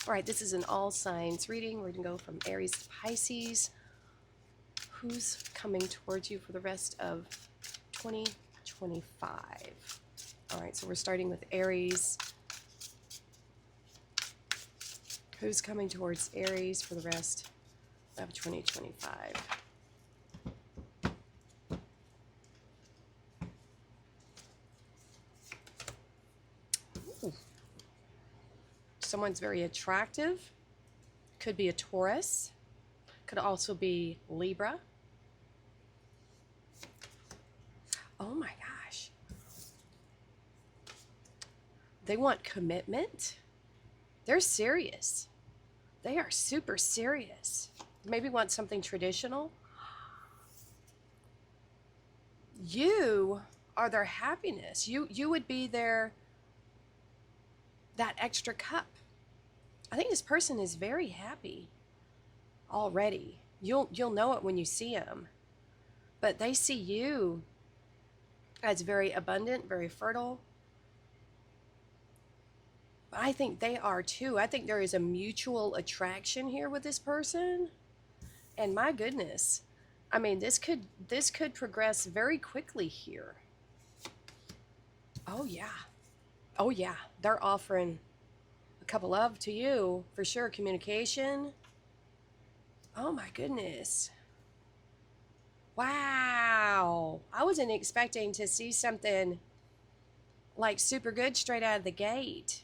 All right, this is an all signs reading. We're going to go from Aries to Pisces. Who's coming towards you for the rest of 2025? All right, so we're starting with Aries. Who's coming towards Aries for the rest of 2025? Ooh. Someone's very attractive. Could be a Taurus. Could also be Libra. Oh my gosh. They want commitment. They're serious. They are super serious. Maybe want something traditional. You are their happiness. You would be their that extra cup. I think this person is very happy already. You'll know it when you see them. But they see you as very abundant, very fertile. I think they are too. I think there is a mutual attraction here with this person. And my goodness, I mean, this could progress very quickly here. Oh yeah. Oh yeah. They're offering a cup of love to you for sure. Communication. Oh my goodness. Wow. I wasn't expecting to see something like super good straight out of the gate.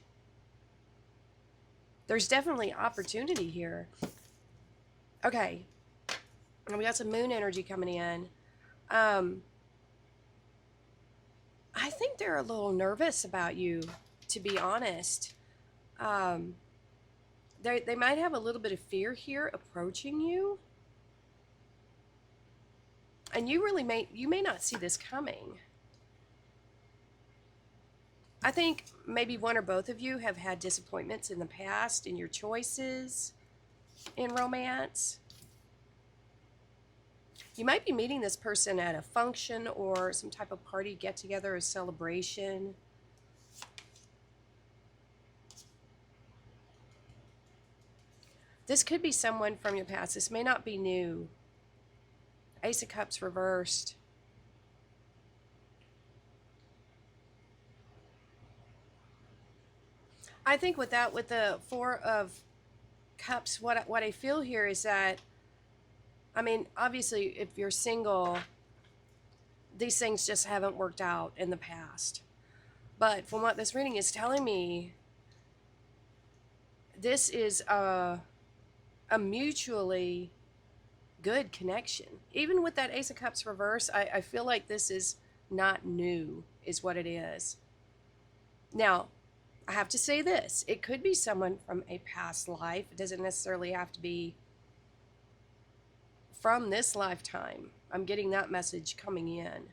There's definitely opportunity here. Okay. And we got some moon energy coming in. I think they're a little nervous about you, to be honest. They might have a little bit of fear here approaching you. And you may not see this coming. I think maybe one or both of you have had disappointments in the past in your choices in romance. You might be meeting this person at a function or some type of party, get together, a celebration. This could be someone from your past. This may not be new. Ace of Cups reversed. I think with the Four of Cups, what I feel here is that, I mean, obviously, if you're single, these things just haven't worked out in the past. But from what this reading is telling me, this is a mutually good connection. Even with that Ace of Cups reverse, I feel like this is not new, is what it is. Now, I have to say this. It could be someone from a past life. It doesn't necessarily have to be from this lifetime. I'm getting that message coming in.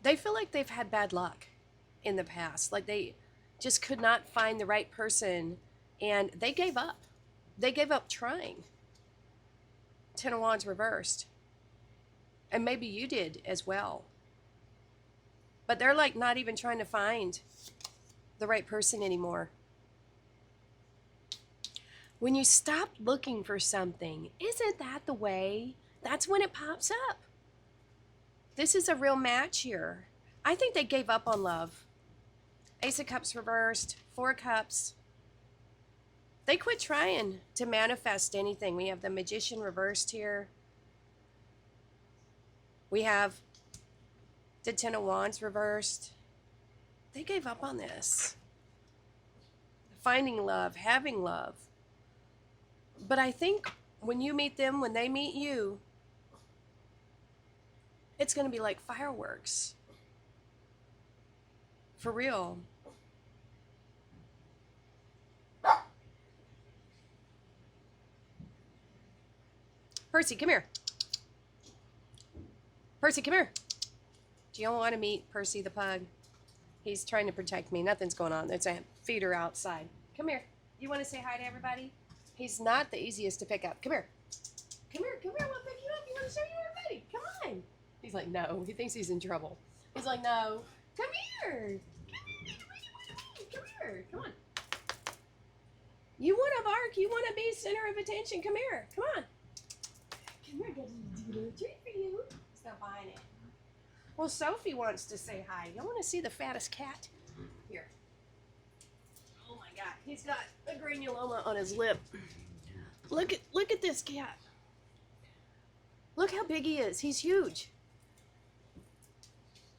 They feel like they've had bad luck in the past. Like they just could not find the right person and they gave up. They gave up trying. Ten of Wands reversed. And maybe you did as well. But they're like not even trying to find the right person anymore. When you stop looking for something, isn't that the way? That's when it pops up. This is a real match here. I think they gave up on love. Ace of Cups reversed, Four of Cups. They quit trying to manifest anything. We have the Magician reversed here. We have the Ten of Wands reversed. They gave up on this. Finding love, having love. But I think when you meet them, when they meet you, it's going to be like fireworks. For real. Percy, come here. Percy, come here. Do you want to meet Percy the pug? He's trying to protect me. Nothing's going on. There's a feeder outside. Come here. You want to say hi to everybody? He's not the easiest to pick up. Come here. Come here, I want to pick you up. You want to show you everybody? Come on. He's like, no. He thinks he's in trouble. He's like, no. Come here. Come here. Come on. You want to bark. You want to be center of attention. Come here. Come on. Come here. Got a little treat for you. He's not buying it. Well, Sophie wants to say hi. You want to see the fattest cat? Here. Oh my God. He's got a granuloma on his lip. Look at this cat. Look how big he is. He's huge.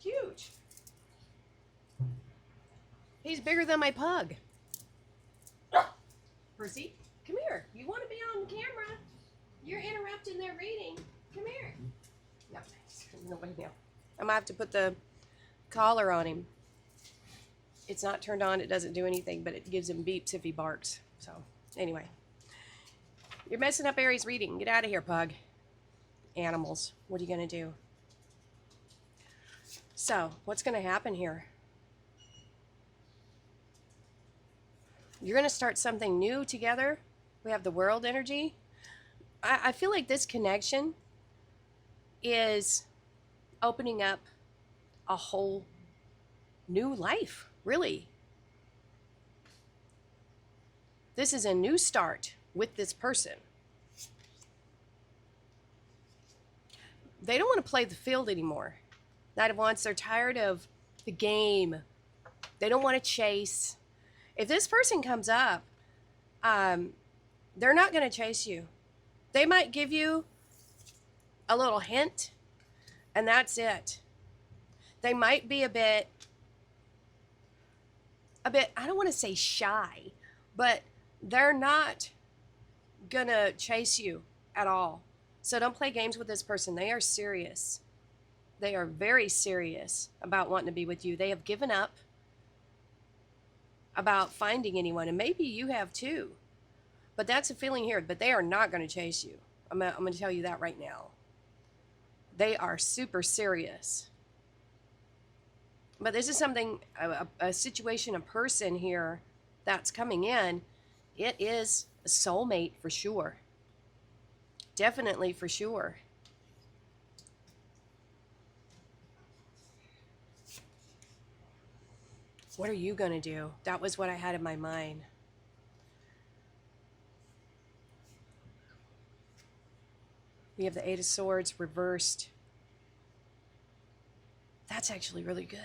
Huge. He's bigger than my pug. Percy, come here. You want to be on camera. You're interrupting their reading. Come here. No, thanks. Nobody now. I'm going to have to put the collar on him. It's not turned on. It doesn't do anything, but it gives him beeps if he barks. So, anyway. You're messing up Aries' reading. Get out of here, pug. Animals. What are you going to do? So, what's going to happen here? You're going to start something new together. We have the world energy. I feel like this connection is opening up a whole new life, really. This is a new start with this person. They don't want to play the field anymore. Not at once. They're tired of the game. They don't want to chase. If this person comes up, they're not going to chase you. They might give you a little hint, and that's it. They might be a bit, I don't want to say shy, but they're not going to chase you at all. So don't play games with this person. They are serious. They are very serious about wanting to be with you. They have given up about finding anyone, and maybe you have too. But that's a feeling here. But they are not going to chase you. I'm going to tell you that right now. They are super serious. But this is something, a situation, a person here that's coming in. It is a soulmate for sure. Definitely for sure. What are you going to do? That was what I had in my mind. We have the Eight of Swords reversed. That's actually really good.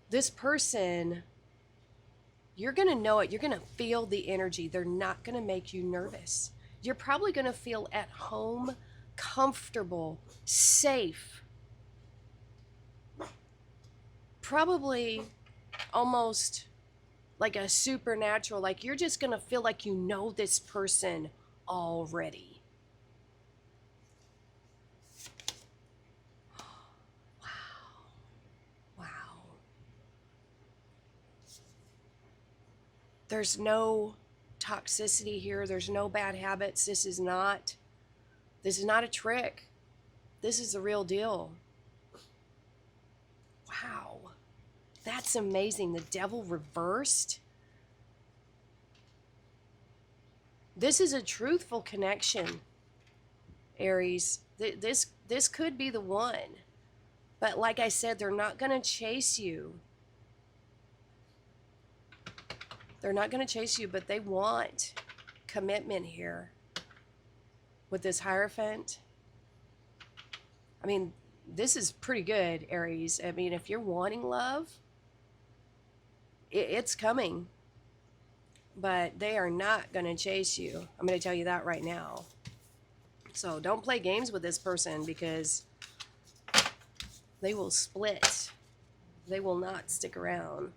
This person, you're going to know it. You're going to feel the energy. They're not going to make you nervous. You're probably going to feel at home, comfortable, safe. Probably almost like a supernatural, like you're just going to feel like you know this person already. Wow. Wow. There's no toxicity here. There's no bad habits. This is not a trick. This is the real deal. Wow. That's amazing. The Devil reversed. This is a truthful connection, Aries. This could be the one. But like I said, they're not going to chase you. They're not going to chase you, but they want commitment here with this Hierophant. I mean, this is pretty good, Aries. I mean, if you're wanting love, it's coming. But they are not going to chase you. I'm going to tell you that right now. So don't play games with this person because they will split. They will not stick around.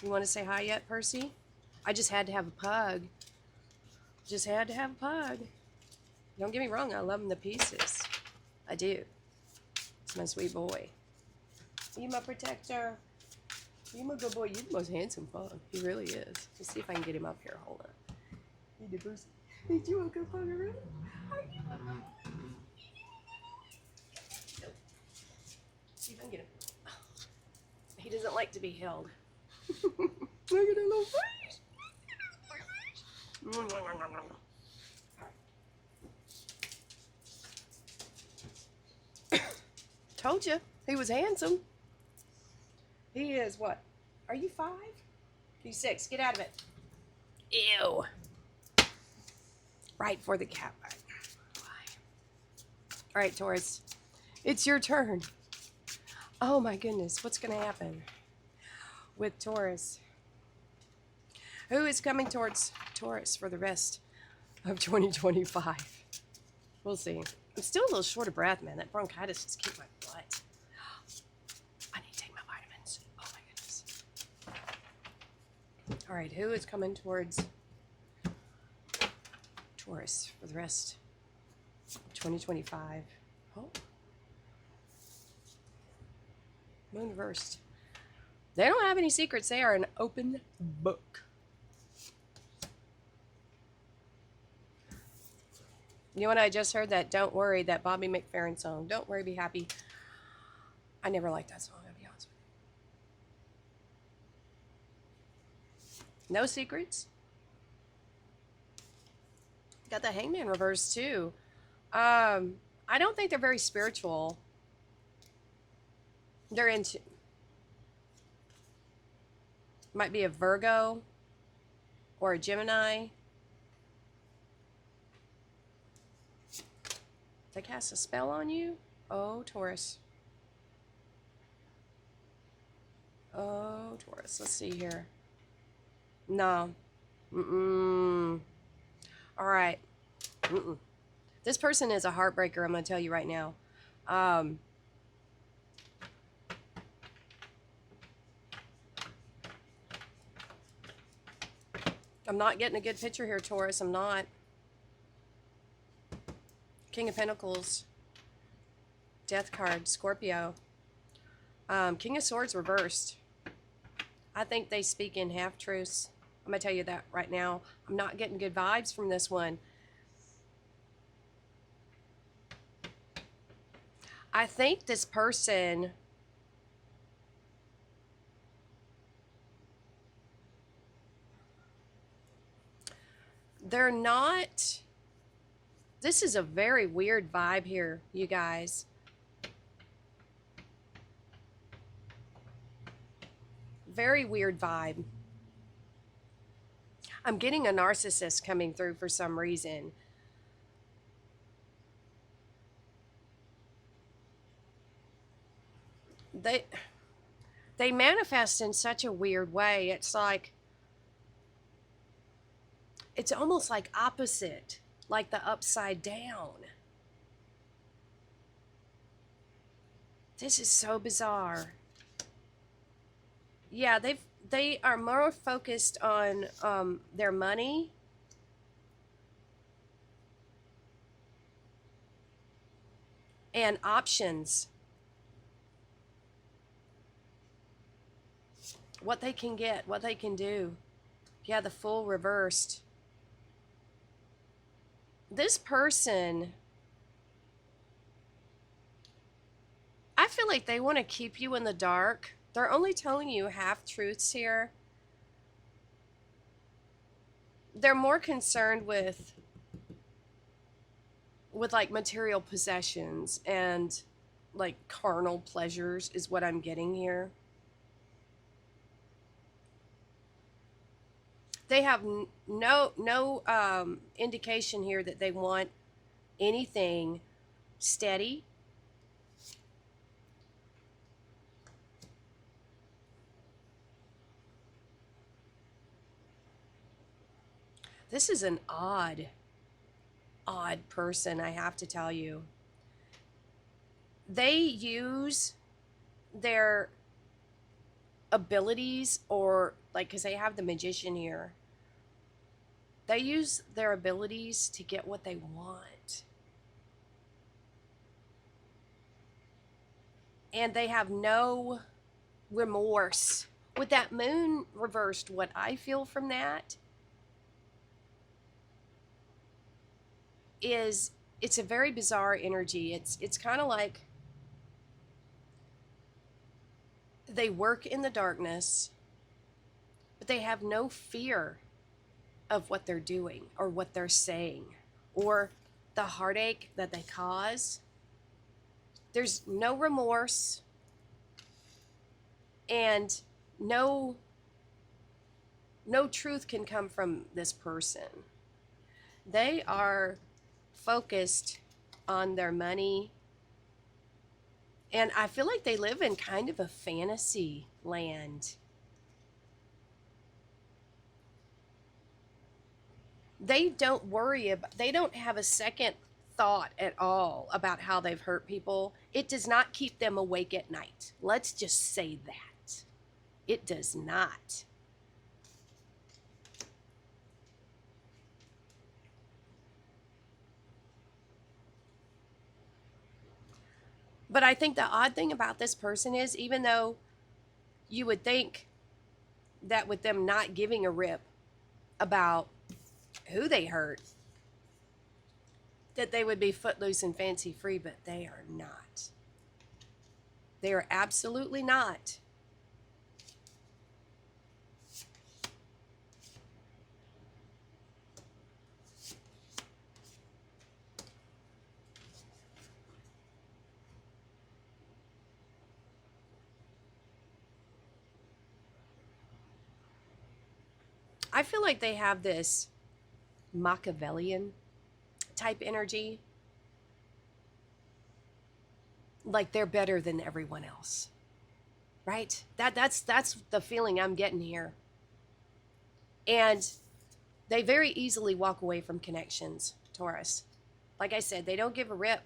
You want to say hi yet, Percy? I just had to have a pug. Just had to have a pug. Don't get me wrong, I love him to pieces. I do. It's my sweet boy. You my protector. You my good boy. You're the most handsome pug. He really is. Let's see if I can get him up here. Hold on. You did, Percy. Did you a good pug already? Are you a good pug? Nope. See if I can get him. He doesn't like to be held. Look at that little face. Told you he was handsome. He is what? Are you 5? He's 6. Get out of it. Ew. Right for the cat. All right, Taurus. It's your turn. Oh my goodness. What's going to happen with Taurus? Who is coming towards Taurus for the rest of 2025? We'll see. I'm still a little short of breath, man. That bronchitis just kicked my butt. I need to take my vitamins. Oh my goodness. All right, who is coming towards Taurus for the rest of 2025? Oh. Moon reversed. They don't have any secrets. They are an open book. You know what I just heard? That Don't Worry, that Bobby McFerrin song. Don't Worry, Be Happy. I never liked that song, I'll be honest with you. No secrets. Got the Hangman reversed too. I don't think they're very spiritual. They're into... Might be a Virgo or a Gemini. They cast a spell on you? Oh, Taurus. Oh, Taurus. Let's see here. No. Mm-mm. All right. Mm-mm. This person is a heartbreaker, I'm going to tell you right now. I'm not getting a good picture here, Taurus. I'm not. King of Pentacles. Death card. Scorpio. King of Swords reversed. I think they speak in half-truths. I'm going to tell you that right now. I'm not getting good vibes from this one. I think this person... They're not... This is a very weird vibe here, you guys. Very weird vibe. I'm getting a narcissist coming through for some reason. They manifest in such a weird way. It's like... It's almost like opposite. Like the upside down. This is so bizarre. Yeah, they are more focused on their money. And options. What they can get, what they can do. Yeah, the Fool reversed. This person, I feel like they want to keep you in the dark. They're only telling you half-truths here. They're more concerned with like material possessions and like carnal pleasures is what I'm getting here. They have no indication here that they want anything steady. This is an odd person, I have to tell you. They use their abilities, or like, because they have the Magician here. They use their abilities to get what they want. And they have no remorse. With that Moon reversed, what I feel from that is it's a very bizarre energy. It's kind of like they work in the darkness, but they have no fear of what they're doing or what they're saying or the heartache that they cause. There's no remorse and no truth can come from this person. They are focused on their money, and I feel like they live in kind of a fantasy land. They don't worry about, they don't have a second thought at all about how they've hurt people. It does not keep them awake at night. Let's just say that. It does not. But I think the odd thing about this person is, even though you would think that with them not giving a rip about who they hurt, that they would be footloose and fancy free, but they are not. They are absolutely not. I feel like they have this Machiavellian type energy. Like they're better than everyone else. Right? That's the feeling I'm getting here. And they very easily walk away from connections, Taurus. Like I said, they don't give a rip.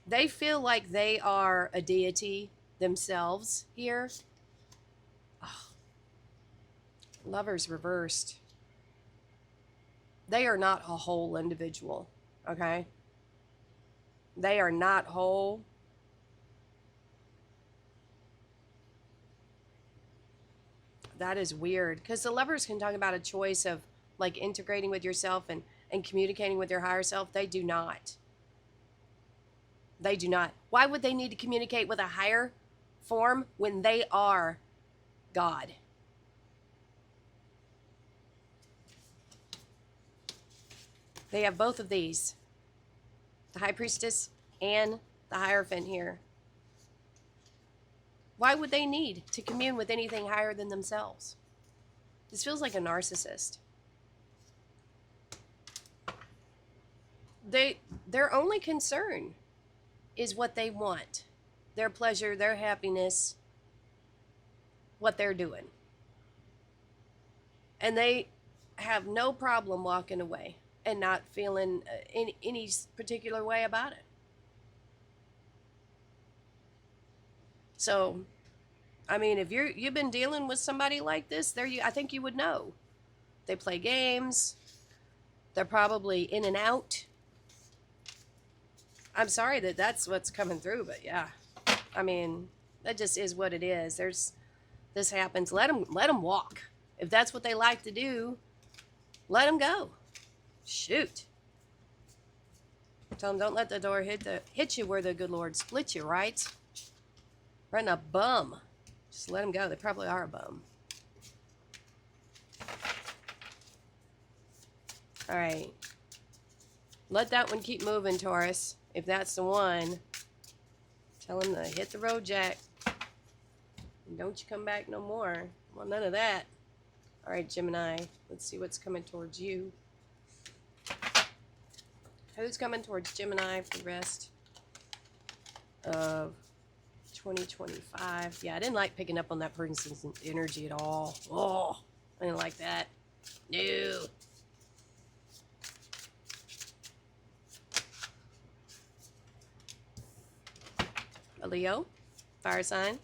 They feel like they are a deity themselves here. Oh, Lovers reversed. They are not a whole individual, okay? They are not whole. That is weird, because the Lovers can talk about a choice of like integrating with yourself and communicating with your higher self. They do not. They do not. Why would they need to communicate with a higher form when they are God? They have both of these, the High Priestess and the Hierophant here. Why would they need to commune with anything higher than themselves? This feels like a narcissist. Their only concern is what they want, their pleasure, their happiness, what they're doing. And they have no problem walking away and not feeling any particular way about it. So, I mean, if you've been dealing with somebody like this, I think you would know. They play games. They're probably in and out. I'm sorry that that's what's coming through, but yeah. I mean, that just is what it is. This happens. Let them walk. If that's what they like to do, let them go. Shoot. Tell them, don't let the door hit you where the good Lord split you, right? Running a bum. Just let them go. They probably are a bum. All right. Let that one keep moving, Taurus. If that's the one, tell him to hit the road, Jack. And don't you come back no more. Well, none of that. All right, Gemini. Let's see what's coming towards you. Who's coming towards Gemini for the rest of 2025? Yeah, I didn't like picking up on that person's energy at all. Oh, I didn't like that. No. A Leo, fire sign.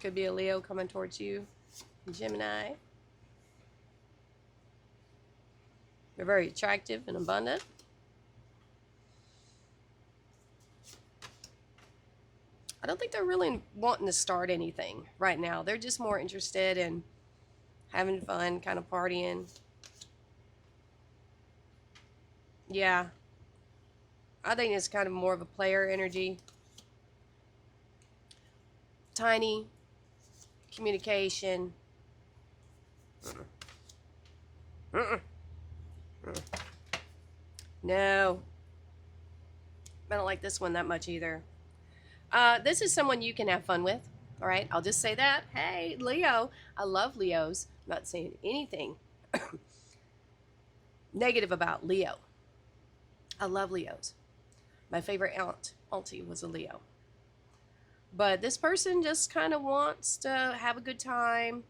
Could be a Leo coming towards you. Gemini. They're very attractive and abundant. I don't think they're really wanting to start anything right now. They're just more interested in having fun, kind of partying. Yeah. I think it's kind of more of a player energy. Tiny communication. Mm-mm. No, I don't like this one that much either. This is someone you can have fun with. All right, I'll just say that. Hey, Leo. I love Leos. I'm not saying anything negative about Leo. I love Leos. My favorite auntie was a Leo. But this person just kind of wants to have a good time.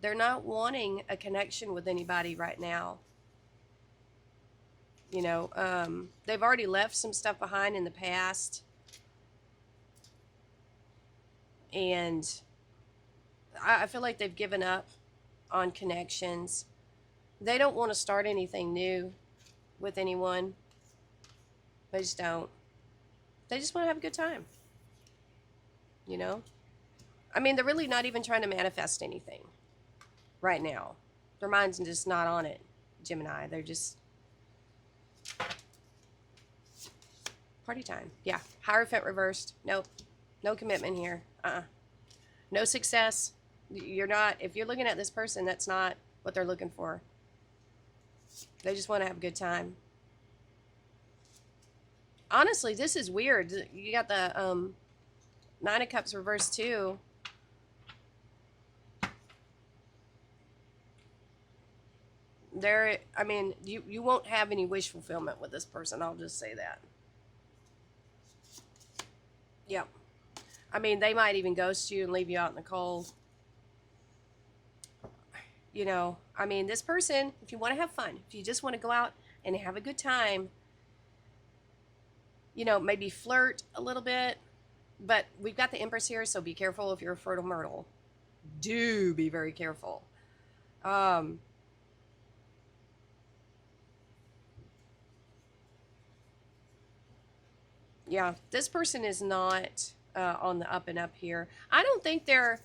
They're not wanting a connection with anybody right now. You know, they've already left some stuff behind in the past. And I feel like they've given up on connections. They don't want to start anything new with anyone. They just don't. They just want to have a good time. You know? I mean, they're really not even trying to manifest anything right now. Their mind's just not on it, Gemini. They're just party time. Yeah. Hierophant reversed. Nope. No commitment here. No success. You're not, if you're looking at this person, that's not what they're looking for. They just want to have a good time. Honestly, this is weird. You got the Nine of Cups reversed too. I mean, you won't have any wish fulfillment with this person. I'll just say that. Yep. I mean, they might even ghost you and leave you out in the cold. You know, I mean, this person, if you want to have fun, if you just want to go out and have a good time, you know, maybe flirt a little bit. But we've got the Empress here, so be careful if you're a fertile myrtle. Do be very careful. Yeah, this person is not on the up and up here. I don't think they're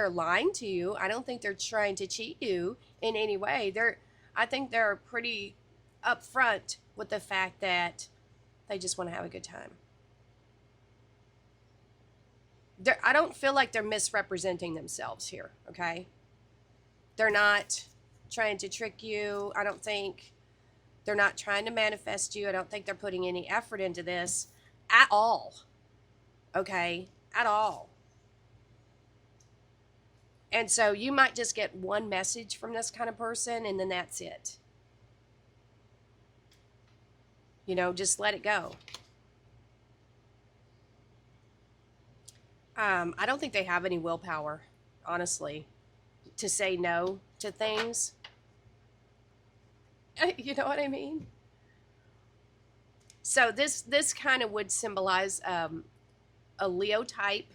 lying to you. I don't think they're trying to cheat you in any way. I think they're pretty upfront with the fact that they just want to have a good time. I don't feel like they're misrepresenting themselves here, okay? They're not trying to trick you. I don't think they're not trying to manifest you. I don't think they're putting any effort into this at all, okay? At all. And so you might just get one message from this kind of person, and then that's it. You know, just let it go. I don't think they have any willpower, honestly, to say no to things. You know what I mean? So this kind of would symbolize a Leo type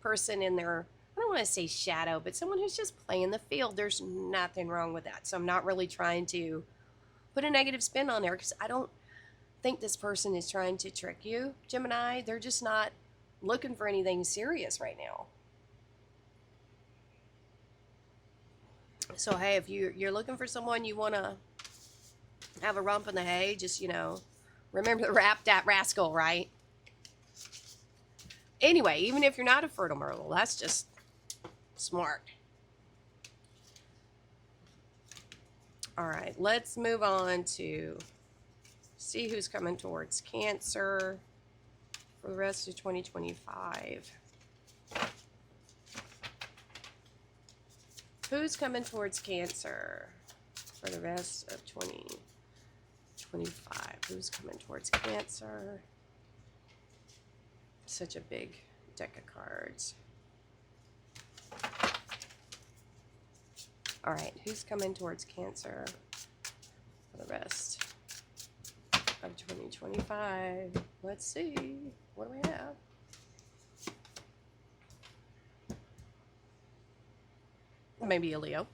person in their, I don't want to say shadow, but someone who's just playing the field. There's nothing wrong with that. So I'm not really trying to put a negative spin on there because I don't think this person is trying to trick you, Gemini. They're just not looking for anything serious right now. So hey, if you're looking for someone you want to have a rump in the hay, just, you know, remember to wrap that rascal, right? Anyway, even if you're not a fertile myrtle, that's just smart. All right, let's move on to see who's coming towards Cancer for the rest of 2025. Who's coming towards Cancer for the rest of 2025? Who's coming towards Cancer? Such a big deck of cards. All right, who's coming towards Cancer for the rest of 2025? Let's see. What do we have? Maybe a Leo.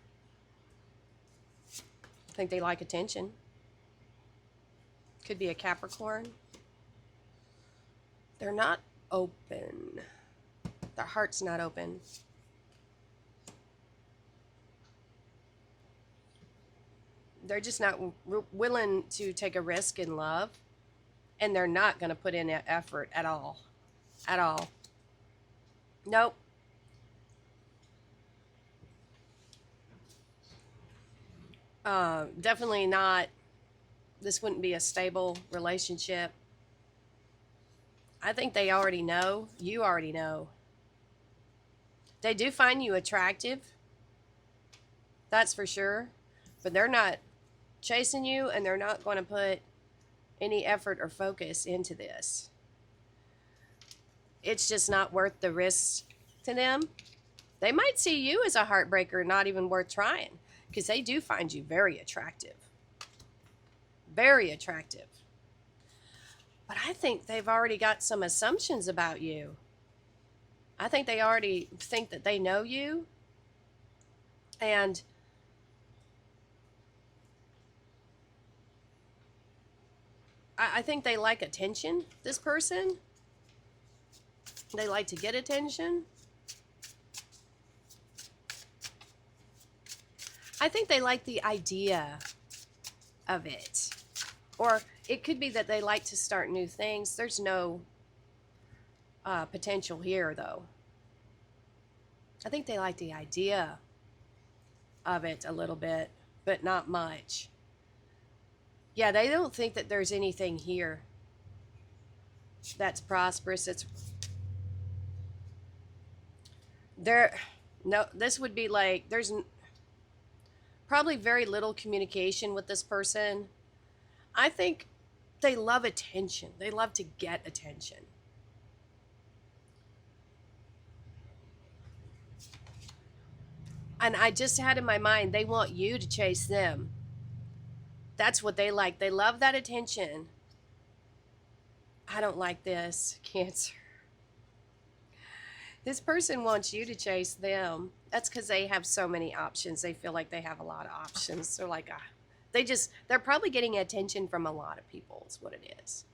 I think they like attention. Could be a Capricorn. They're not open. Their heart's not open. They're just not willing to take a risk in love. And they're not going to put in that effort at all. At all. Nope. Definitely not. This wouldn't be a stable relationship. I think they already know. You already know. They do find you attractive. That's for sure. But they're not chasing you, and they're not going to put any effort or focus into this. It's just not worth the risk to them. They might see you as a heartbreaker, not even worth trying, because they do find you very attractive. Very attractive. But I think they've already got some assumptions about you. I think they already think that they know you. And I think they like attention, this person. They like to get attention. I think they like the idea of it. Or it could be that they like to start new things. There's no potential here, though. I think they like the idea of it a little bit, but not much. Yeah, they don't think that there's anything here that's prosperous. It's there. No, this would be like there's probably very little communication with this person. I think they love attention. They love to get attention. And I just had in my mind, they want you to chase them. That's what they like. They love that attention. I don't like this, Cancer. This person wants you to chase them. That's because they have so many options. They feel like they have a lot of options. They're like, they're probably getting attention from a lot of people, is what it is.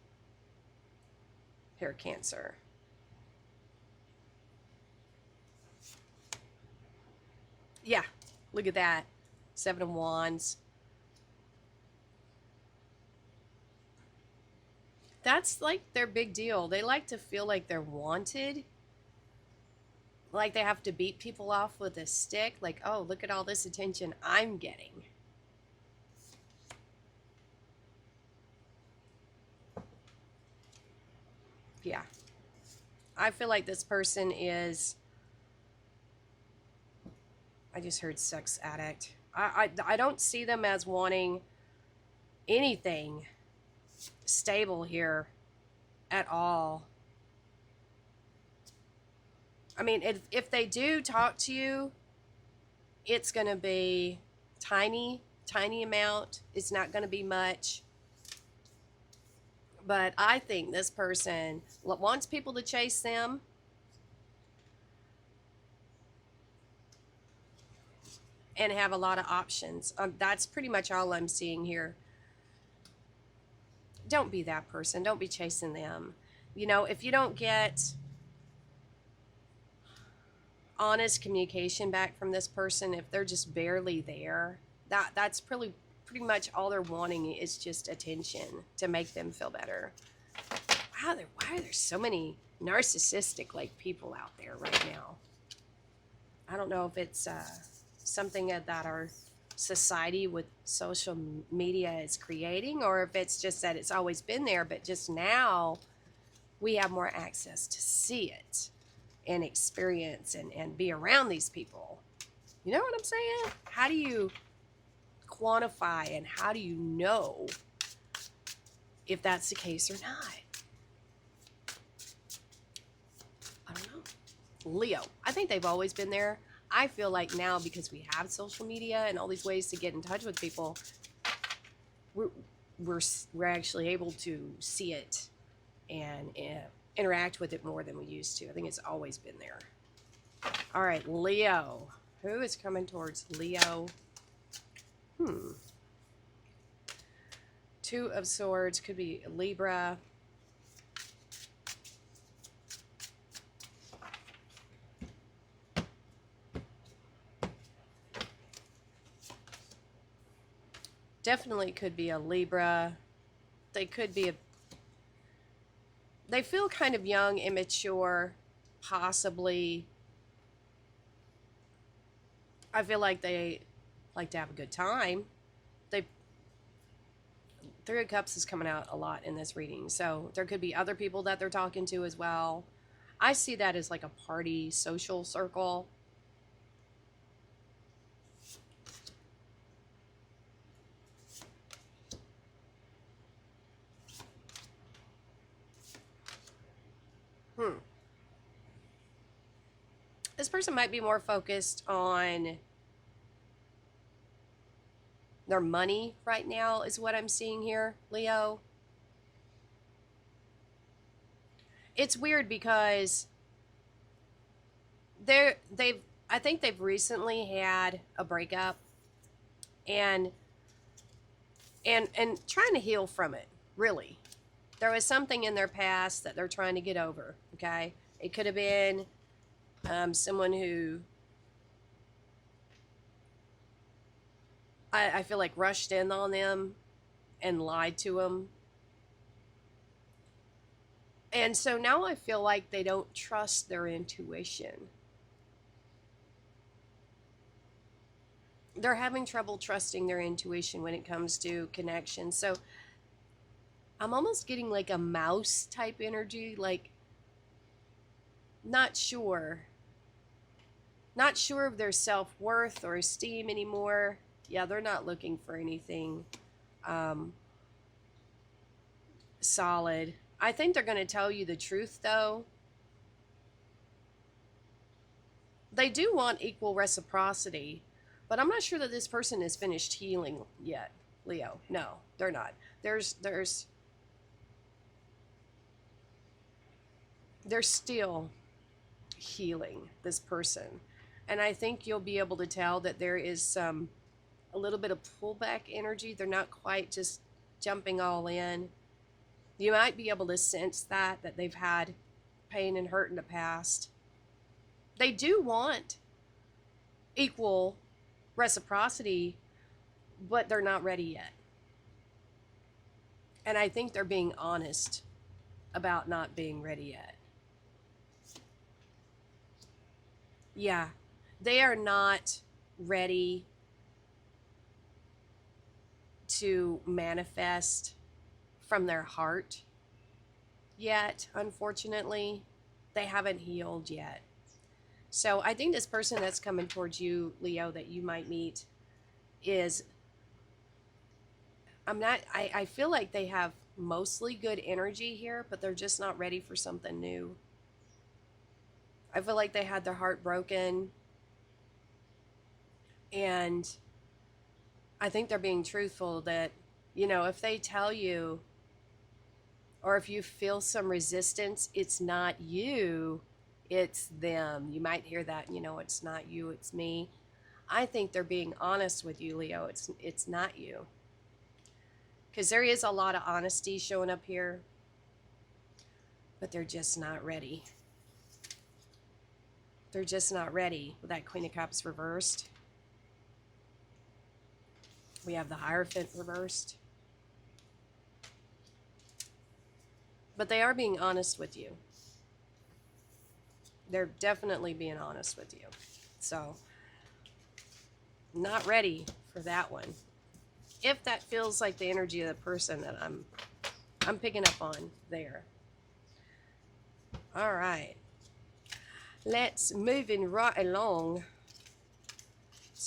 Here, Cancer. Yeah, look at that. 7 of Wands. That's like their big deal. They like to feel like they're wanted. Like they have to beat people off with a stick. Like, oh, look at all this attention I'm getting. Yeah. I feel like this person is... I just heard sex addict. I don't see them as wanting anything stable here at all. I mean, if they do talk to you, it's going to be tiny amount. It's not going to be much. But I think this person wants people to chase them. And have a lot of options. That's pretty much all I'm seeing here. Don't be that person. Don't be chasing them. You know, if you don't get honest communication back from this person, if they're just barely there, that's pretty much all they're wanting is just attention to make them feel better. Wow, why are there so many narcissistic like people out there right now? I don't know if it's something that our society with social media is creating, or if it's just that it's always been there, but just now we have more access to see it and experience and be around these people. You know what I'm saying? How do you quantify and how do you know if that's the case or not? I don't know. Leo, I think they've always been there. I feel like now, because we have social media and all these ways to get in touch with people, we're actually able to see it and interact with it more than we used to. I think it's always been there. All right, Leo. Who is coming towards Leo? 2 of Swords. Could be Libra. Definitely could be a Libra. They could be They feel kind of young, immature, possibly. I feel like they like to have a good time. They Three of Cups is coming out a lot in this reading, so there could be other people that they're talking to as well. I see that as like a party, social circle. This person might be more focused on their money right now, is what I'm seeing here, Leo. It's weird because I think they've recently had a breakup and trying to heal from it, really. There was something in their past that they're trying to get over, okay? It could have been someone who I feel like rushed in on them and lied to them. And so now I feel like they don't trust their intuition. They're having trouble trusting their intuition when it comes to connection. So I'm almost getting like a mouse type energy, like not sure. Not sure of their self-worth or esteem anymore. Yeah, they're not looking for anything solid. I think they're going to tell you the truth, though. They do want equal reciprocity, but I'm not sure that this person is finished healing yet, Leo. No, they're not. They're still healing, this person. And I think you'll be able to tell that there is a little bit of pullback energy. They're not quite just jumping all in. You might be able to sense that they've had pain and hurt in the past. They do want equal reciprocity, but they're not ready yet. And I think they're being honest about not being ready yet. Yeah, they are not ready to manifest from their heart yet, unfortunately. They haven't healed yet. So I think this person that's coming towards you, Leo, that you might meet is, I feel like they have mostly good energy here, but they're just not ready for something new. I feel like they had their heart broken, and I think they're being truthful that, if they tell you, or if you feel some resistance, it's not you, it's them. You might hear that, it's not you, it's me. I think they're being honest with you, Leo. It's not you. Because there is a lot of honesty showing up here, but they're just not ready. They're just not ready with that Queen of Cups reversed. We have the Hierophant reversed. But they are being honest with you. They're definitely being honest with you. So, not ready for that one. If that feels like the energy of the person that I'm picking up on there. All right. Let's moving right along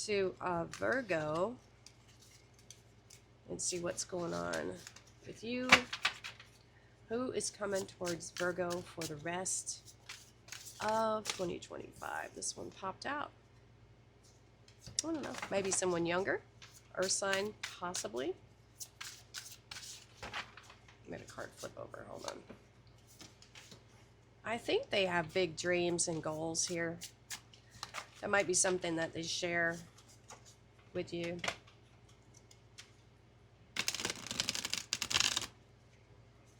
to Virgo and see what's going on with you. Who is coming towards Virgo for the rest of 2025? This one popped out. I don't know. Maybe someone younger. Earth sign, possibly. Made a card flip over. Hold on. I think they have big dreams and goals here. That might be something that they share with you.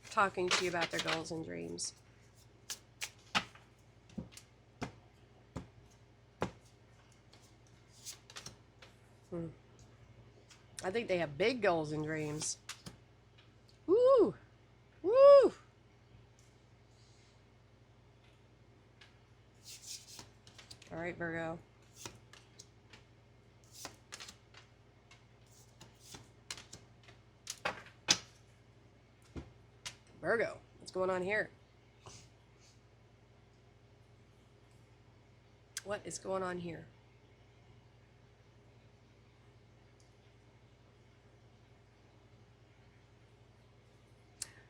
Talking to you about their goals and dreams. I think they have big goals and dreams. Woo! Woo! right, Virgo. Virgo, what's going on here? What is going on here?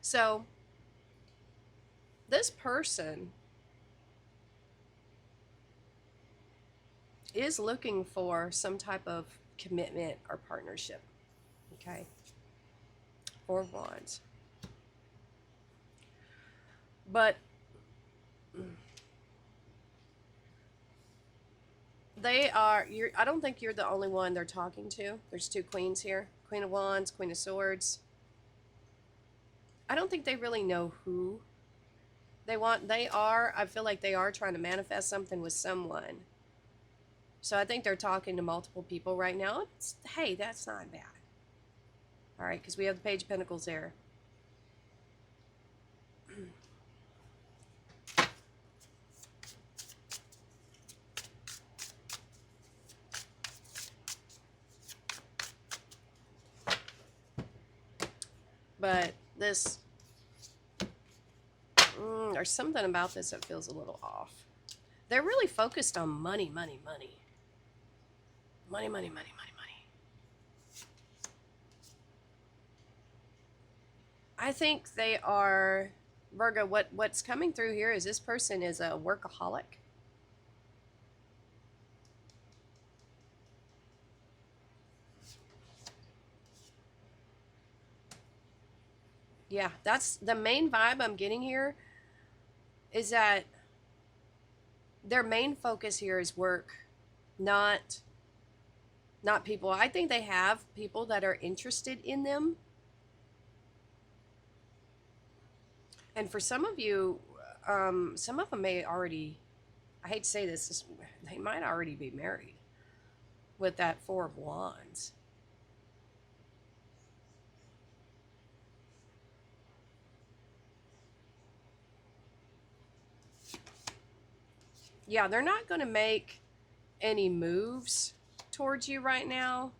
So, this person is looking for some type of commitment or partnership. Okay. Four of Wands. But I don't think you're the only one they're talking to. There's two queens here. Queen of Wands, Queen of Swords. I don't think they really know who they want. I feel like they are trying to manifest something with someone. So I think they're talking to multiple people right now. Hey, that's not bad. All right, because we have the Page of Pentacles there. But this, there's something about this that feels a little off. They're really focused on money, money, money. Money, money, money, money, money. I think they are, Virgo, what's coming through here is this person is a workaholic. Yeah, that's the main vibe I'm getting here, is that their main focus here is work, not people. I think they have people that are interested in them. And for some of you, some of them may already, I hate to say this, they might already be married with that Four of Wands. Yeah, they're not going to make any moves towards you right now.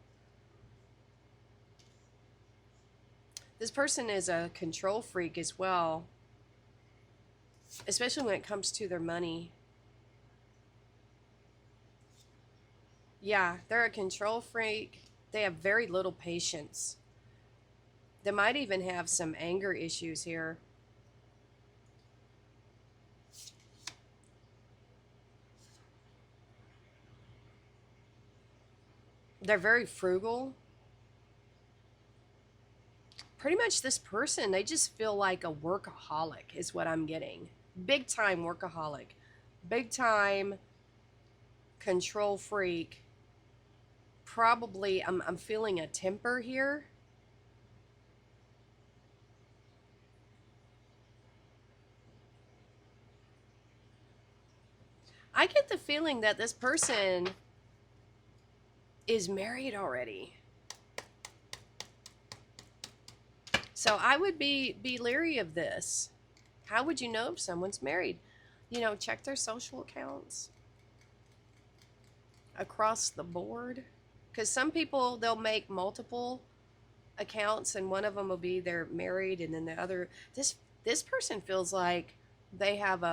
This person is a control freak as well, especially when it comes to their money. Yeah, they're a control freak. They have very little patience. They might even have some anger issues here. They're very frugal. Pretty much this person, they just feel like a workaholic is what I'm getting. Big time workaholic. Big time control freak. Probably, I'm feeling a temper here. I get the feeling that this person is married already. So I would be leery of this. How would you know if someone's married? You know, check their social accounts across the board. Because some people, they'll make multiple accounts and one of them will be they're married, and then the other, this person feels like they have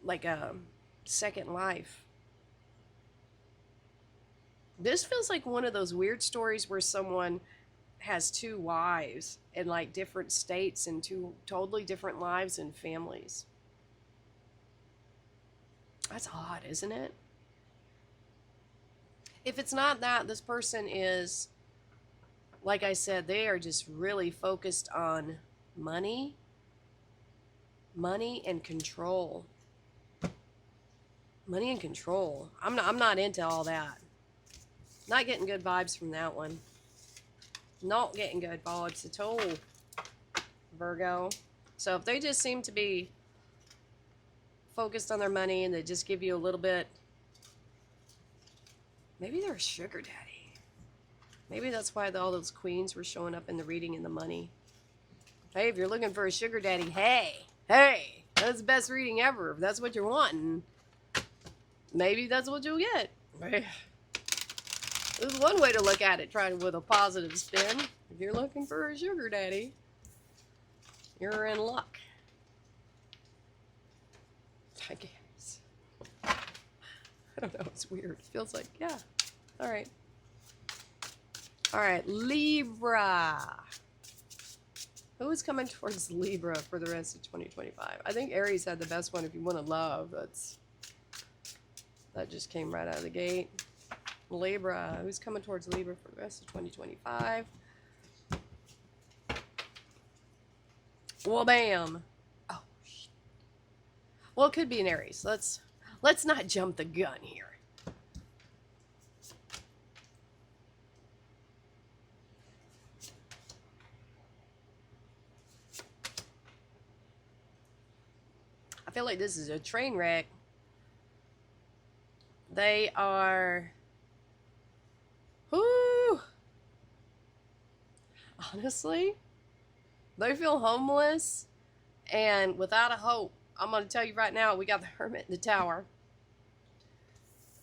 like a second life. This feels like one of those weird stories where someone has two wives in like different states and two totally different lives and families. That's odd, isn't it? If it's not that, this person is, like I said, they are just really focused on money and control. Money and control. I'm not into all that. Not getting good vibes from that one. Not getting good vibes at all, Virgo. So if they just seem to be focused on their money and they just give you a little bit, maybe they're a sugar daddy. Maybe that's why all those queens were showing up in the reading in the money. Hey, if you're looking for a sugar daddy, hey, That's the best reading ever. If that's what you're wanting, maybe that's what you'll get. This is one way to look at it, trying with a positive spin. If you're looking for a sugar daddy, you're in luck. I guess. I don't know. It's weird. It feels like, yeah. All right. All right. Libra. Who is coming towards Libra for the rest of 2025? I think Aries had the best one if you want to love. That just came right out of the gate. Libra. Who's coming towards Libra for the rest of 2025? Well, bam. Oh, shit. Well, it could be an Aries. Let's not jump the gun here. I feel like this is a train wreck. They are... Whoo! Honestly, they feel homeless and without a hope. I'm going to tell you right now, we got the Hermit in the Tower.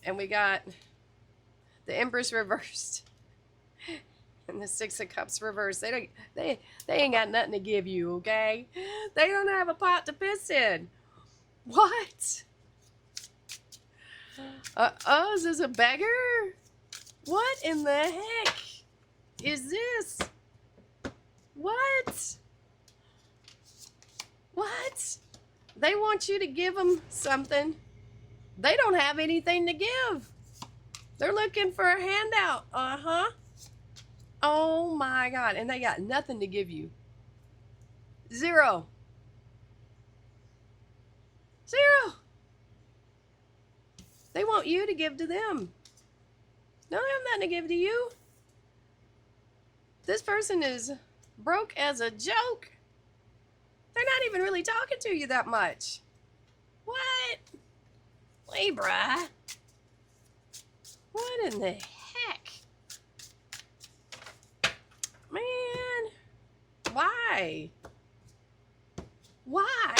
And we got the Empress reversed. And the Six of Cups reversed. They ain't got nothing to give you, okay? They don't have a pot to piss in. What? Is this a beggar? What in the heck is this? What? What? They want you to give them something. They don't have anything to give. They're looking for a handout. Uh-huh. Oh my God. And they got nothing to give you. Zero. Zero. They want you to give to them. They don't have nothing to give to you. This person is broke as a joke. They're not even really talking to you that much. What? Libra? What in the heck? Man, why? Why?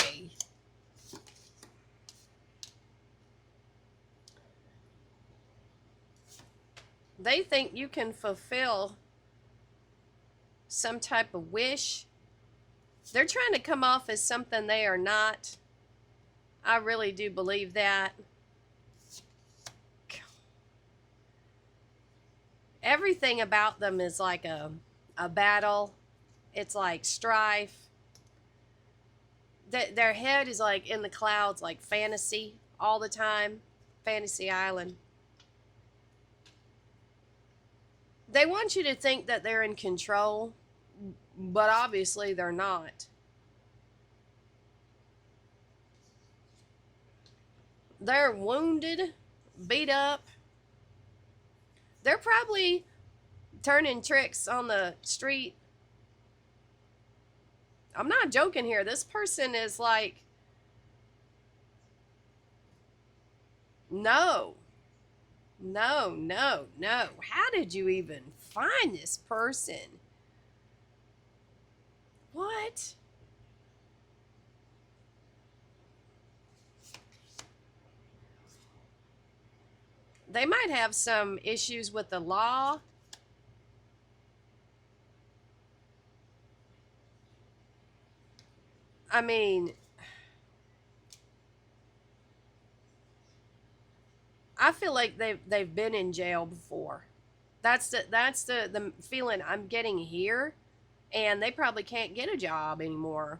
They think you can fulfill some type of wish. They're trying to come off as something they are not. I really do believe that. Everything about them is like a battle. It's like strife. Their head is like in the clouds, like fantasy all the time. Fantasy Island. They want you to think that they're in control, but obviously they're not. They're wounded, beat up. They're probably turning tricks on the street. I'm not joking here. This person is like, no. No, no, no. How did you even find this person? What? They might have some issues with the law. I mean, I feel like they've been in jail before. That's the feeling I'm getting here, and they probably can't get a job anymore.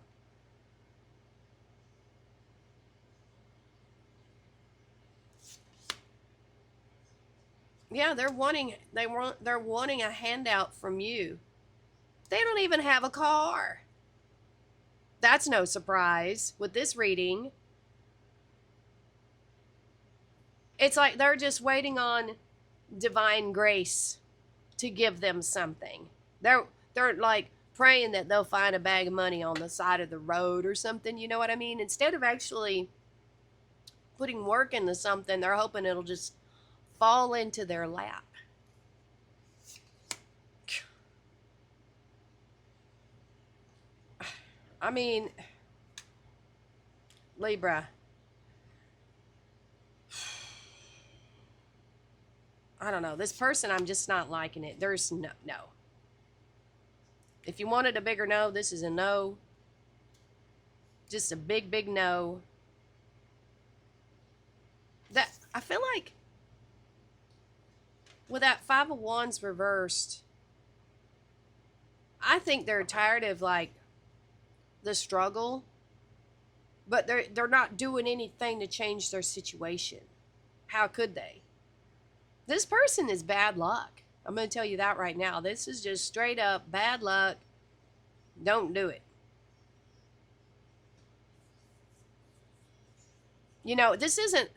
Yeah, they're wanting a handout from you. They don't even have a car. That's no surprise with this reading. It's like they're just waiting on divine grace to give them something. They're like praying that they'll find a bag of money on the side of the road or something, you know what I mean? Instead of actually putting work into something, they're hoping it'll just fall into their lap. I mean, Libra. I don't know. This person, I'm just not liking it. There's no. If you wanted a bigger no, this is a no. Just a big, big no. That I feel like with that Five of Wands reversed, I think they're tired of like the struggle, but they're not doing anything to change their situation. How could they? This person is bad luck. I'm going to tell you that right now. This is just straight up bad luck. Don't do it. You know, this isn't,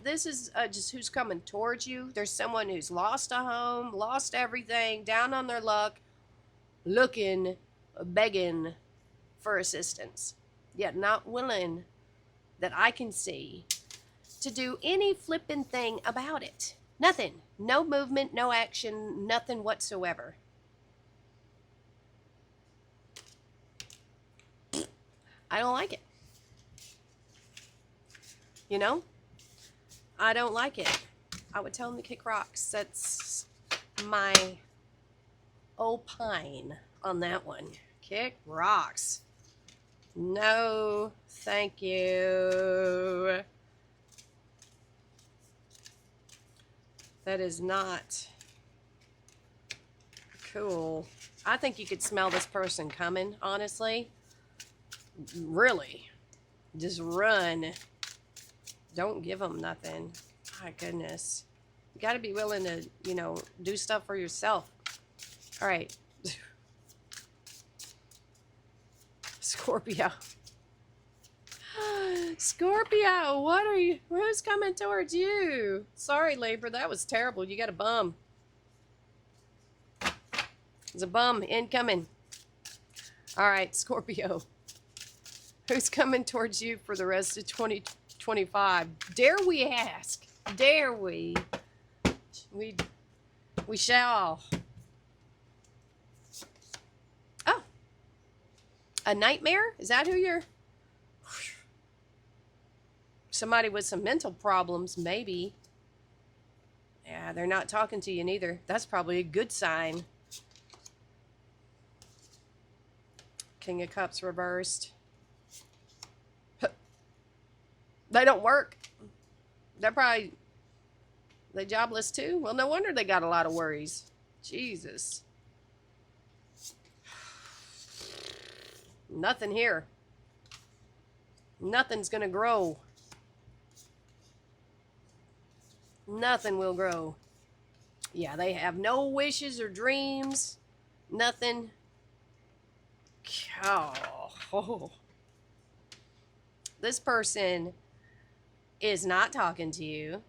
this is just who's coming towards you. There's someone who's lost a home, lost everything, down on their luck, looking, begging for assistance, yet not willing, that I can see, to do any flipping thing about it. Nothing. No movement, no action, nothing whatsoever. I don't like it. You know? I don't like it. I would tell him to kick rocks. That's my opine on that one. Kick rocks. No, thank you. That is not cool. I think you could smell this person coming, honestly. Really. Just run. Don't give them nothing. My goodness. You got to be willing to, do stuff for yourself. All right. Scorpio. Scorpio, what are you? Who's coming towards you? Sorry, Libra, that was terrible. You got a bum. There's a bum incoming. All right, Scorpio. Who's coming towards you for the rest of 2025? Dare we ask? Dare we? We shall. Oh. A nightmare? Is that who you're... Somebody with some mental problems, maybe. Yeah, they're not talking to you neither. That's probably a good sign. King of Cups reversed. They don't work. They're jobless too. Well, no wonder they got a lot of worries. Jesus. Nothing here. Nothing's gonna grow. Nothing will grow. Yeah, they have no wishes or dreams. Nothing. Oh. This person is not talking to you,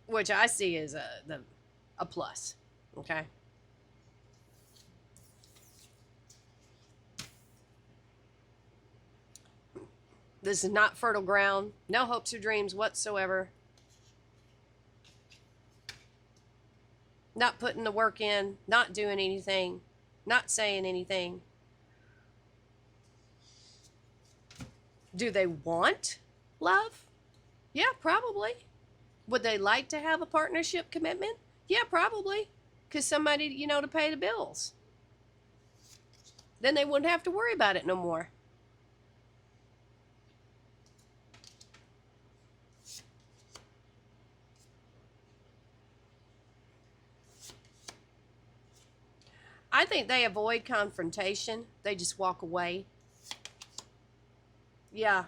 which I see as a plus. Okay. This is not fertile ground. No hopes or dreams whatsoever. Not putting the work in, not doing anything, not saying anything. Do they want love? Yeah, probably. Would they like to have a partnership commitment? Yeah, probably. Because somebody, to pay the bills. Then they wouldn't have to worry about it no more. I think they avoid confrontation. They just walk away. Yeah.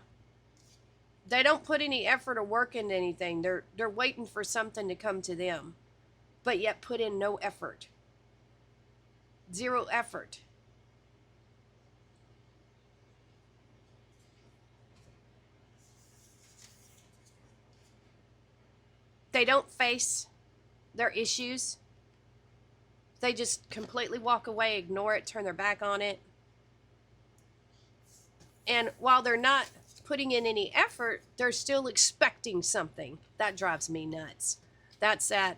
They don't put any effort or work into anything. They're waiting for something to come to them, but yet put in no effort. Zero effort. They don't face their issues. They just completely walk away, ignore it, turn their back on it. And while they're not putting in any effort, they're still expecting something. That drives me nuts. That's that.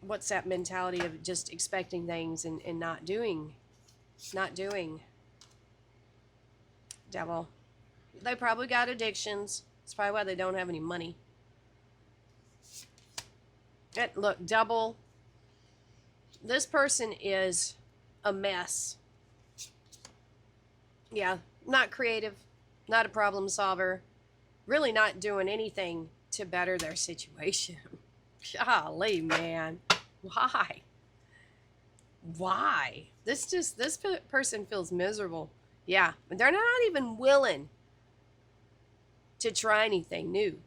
What's that mentality of just expecting things and not doing? Not doing. Devil. They probably got addictions. That's probably why they don't have any money. Look, double. This person is a mess. Yeah, not creative, not a problem solver, really not doing anything to better their situation. Golly, man. Why? Why? This person feels miserable. Yeah, they're not even willing to try anything new.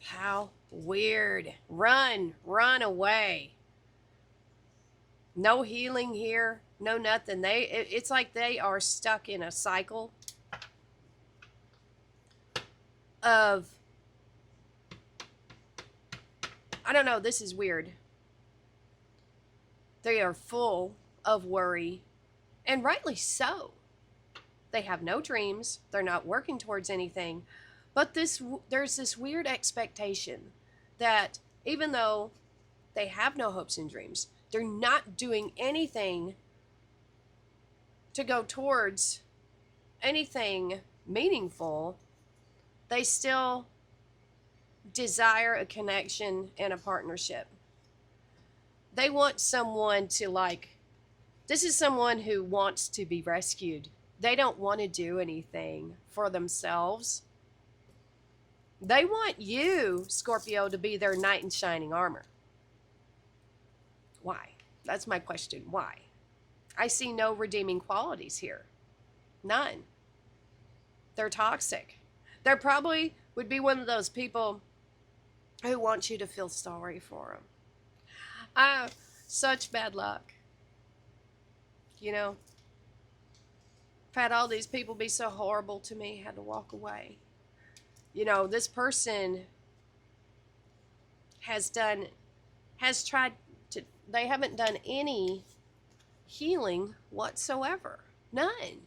How weird. Run away. No healing here, no nothing. It's like they are stuck in a cycle of, I don't know, this is weird. They are full of worry, and rightly so. They have no dreams. They're not working towards anything. But there's this weird expectation that even though they have no hopes and dreams, they're not doing anything to go towards anything meaningful. They still desire a connection and a partnership. They want someone to, like, this is someone who wants to be rescued. They don't want to do anything for themselves. They want you, Scorpio, to be their knight in shining armor. Why? That's my question. Why? I see no redeeming qualities here. None. They're toxic. They're probably would be one of those people who want you to feel sorry for them. Such bad luck. You know, I've had all these people be so horrible to me, had to walk away. You know, this person has tried to, they haven't done any healing whatsoever. None.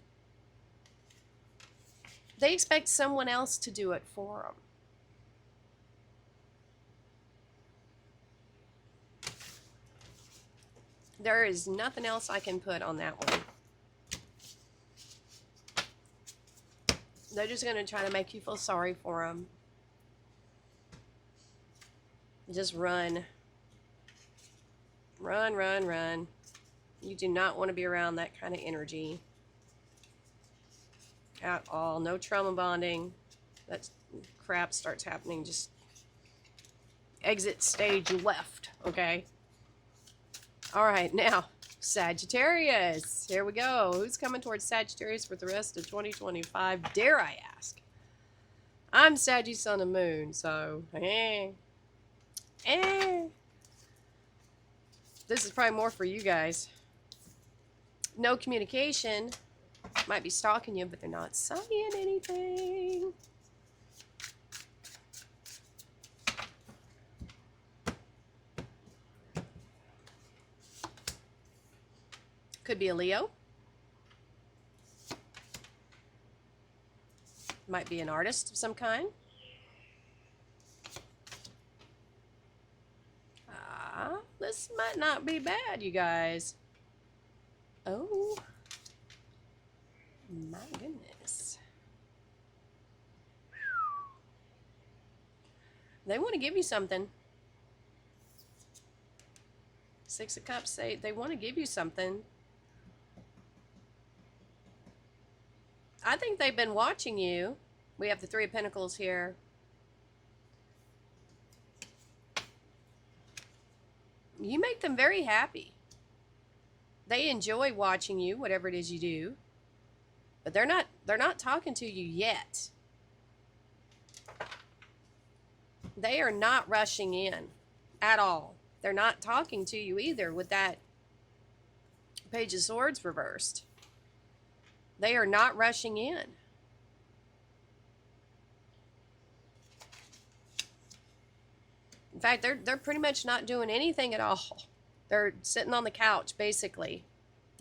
They expect someone else to do it for them. There is nothing else I can put on that one. They're just going to try to make you feel sorry for them. Just run. Run, run, run. You do not want to be around that kind of energy at all. No trauma bonding. That crap starts happening. Just exit stage left, okay? All right, now, Sagittarius. Here we go. Who's coming towards Sagittarius for the rest of 2025? Dare I ask? I'm Saggy Sun and Moon, so this is probably more for you guys. No communication. Might be stalking you, but they're not saying anything. Could be a Leo. Might be an artist of some kind. This might not be bad, you guys. Oh, my goodness. They want to give you something. Six of Cups say they want to give you something. I think they've been watching you. We have the Three of Pentacles here. You make them very happy. They enjoy watching you, whatever it is you do. But they're not talking to you yet. They are not rushing in at all. They're not talking to you either with that Page of Swords reversed. They are not rushing in. In fact, they're pretty much not doing anything at all. They're sitting on the couch, basically,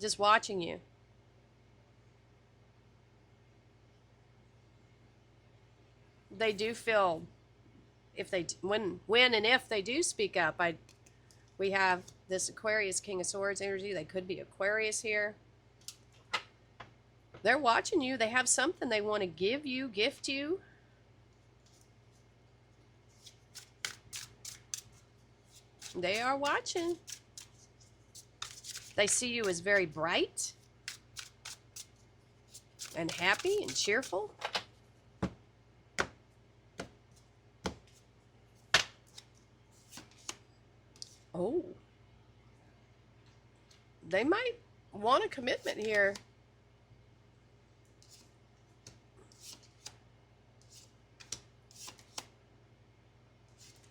just watching you. They do feel, if they when and if they do speak up, we have this Aquarius King of Swords energy. They could be Aquarius here. They're watching you. They have something they want to give you, gift you. They are watching. They see you as very bright and happy and cheerful. Oh. They might want a commitment here.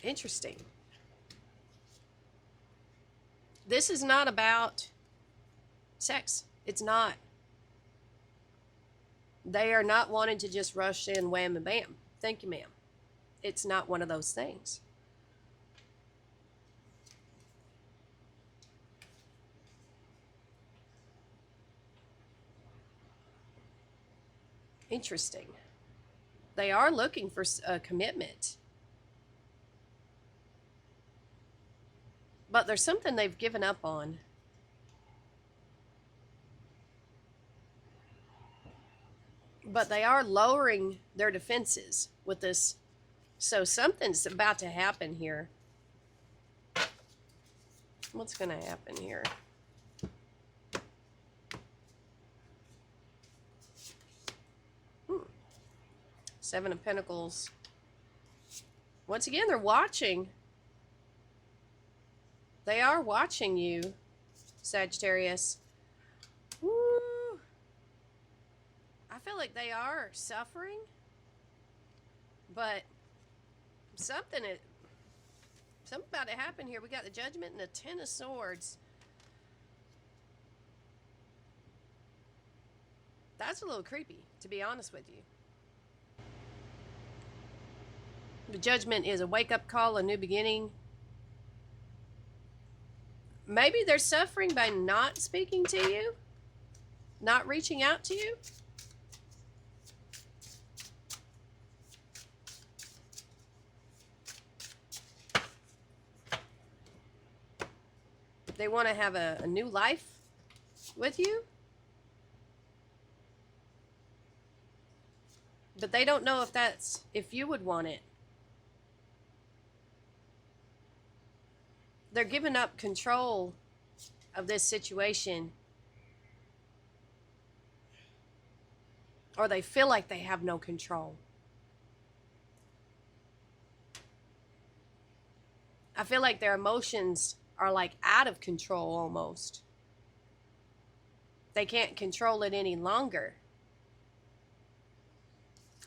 Interesting. This is not about sex. It's not. They are not wanting to just rush in, wham and bam. Thank you, ma'am. It's not one of those things. Interesting. They are looking for a commitment. But there's something they've given up on. But they are lowering their defenses with this. So something's about to happen here. What's going to happen here? Seven of Pentacles. Once again, they're watching. They are watching you, Sagittarius. Woo. I feel like they are suffering, but something about to happen here. We got the Judgment and the Ten of Swords. That's a little creepy, to be honest with you. The Judgment is a wake-up call, a new beginning. Maybe they're suffering by not speaking to you, not reaching out to you. They want to have a new life with you. But they don't know if you would want it. They're giving up control of this situation. Or they feel like they have no control. I feel like their emotions are like out of control almost. They can't control it any longer.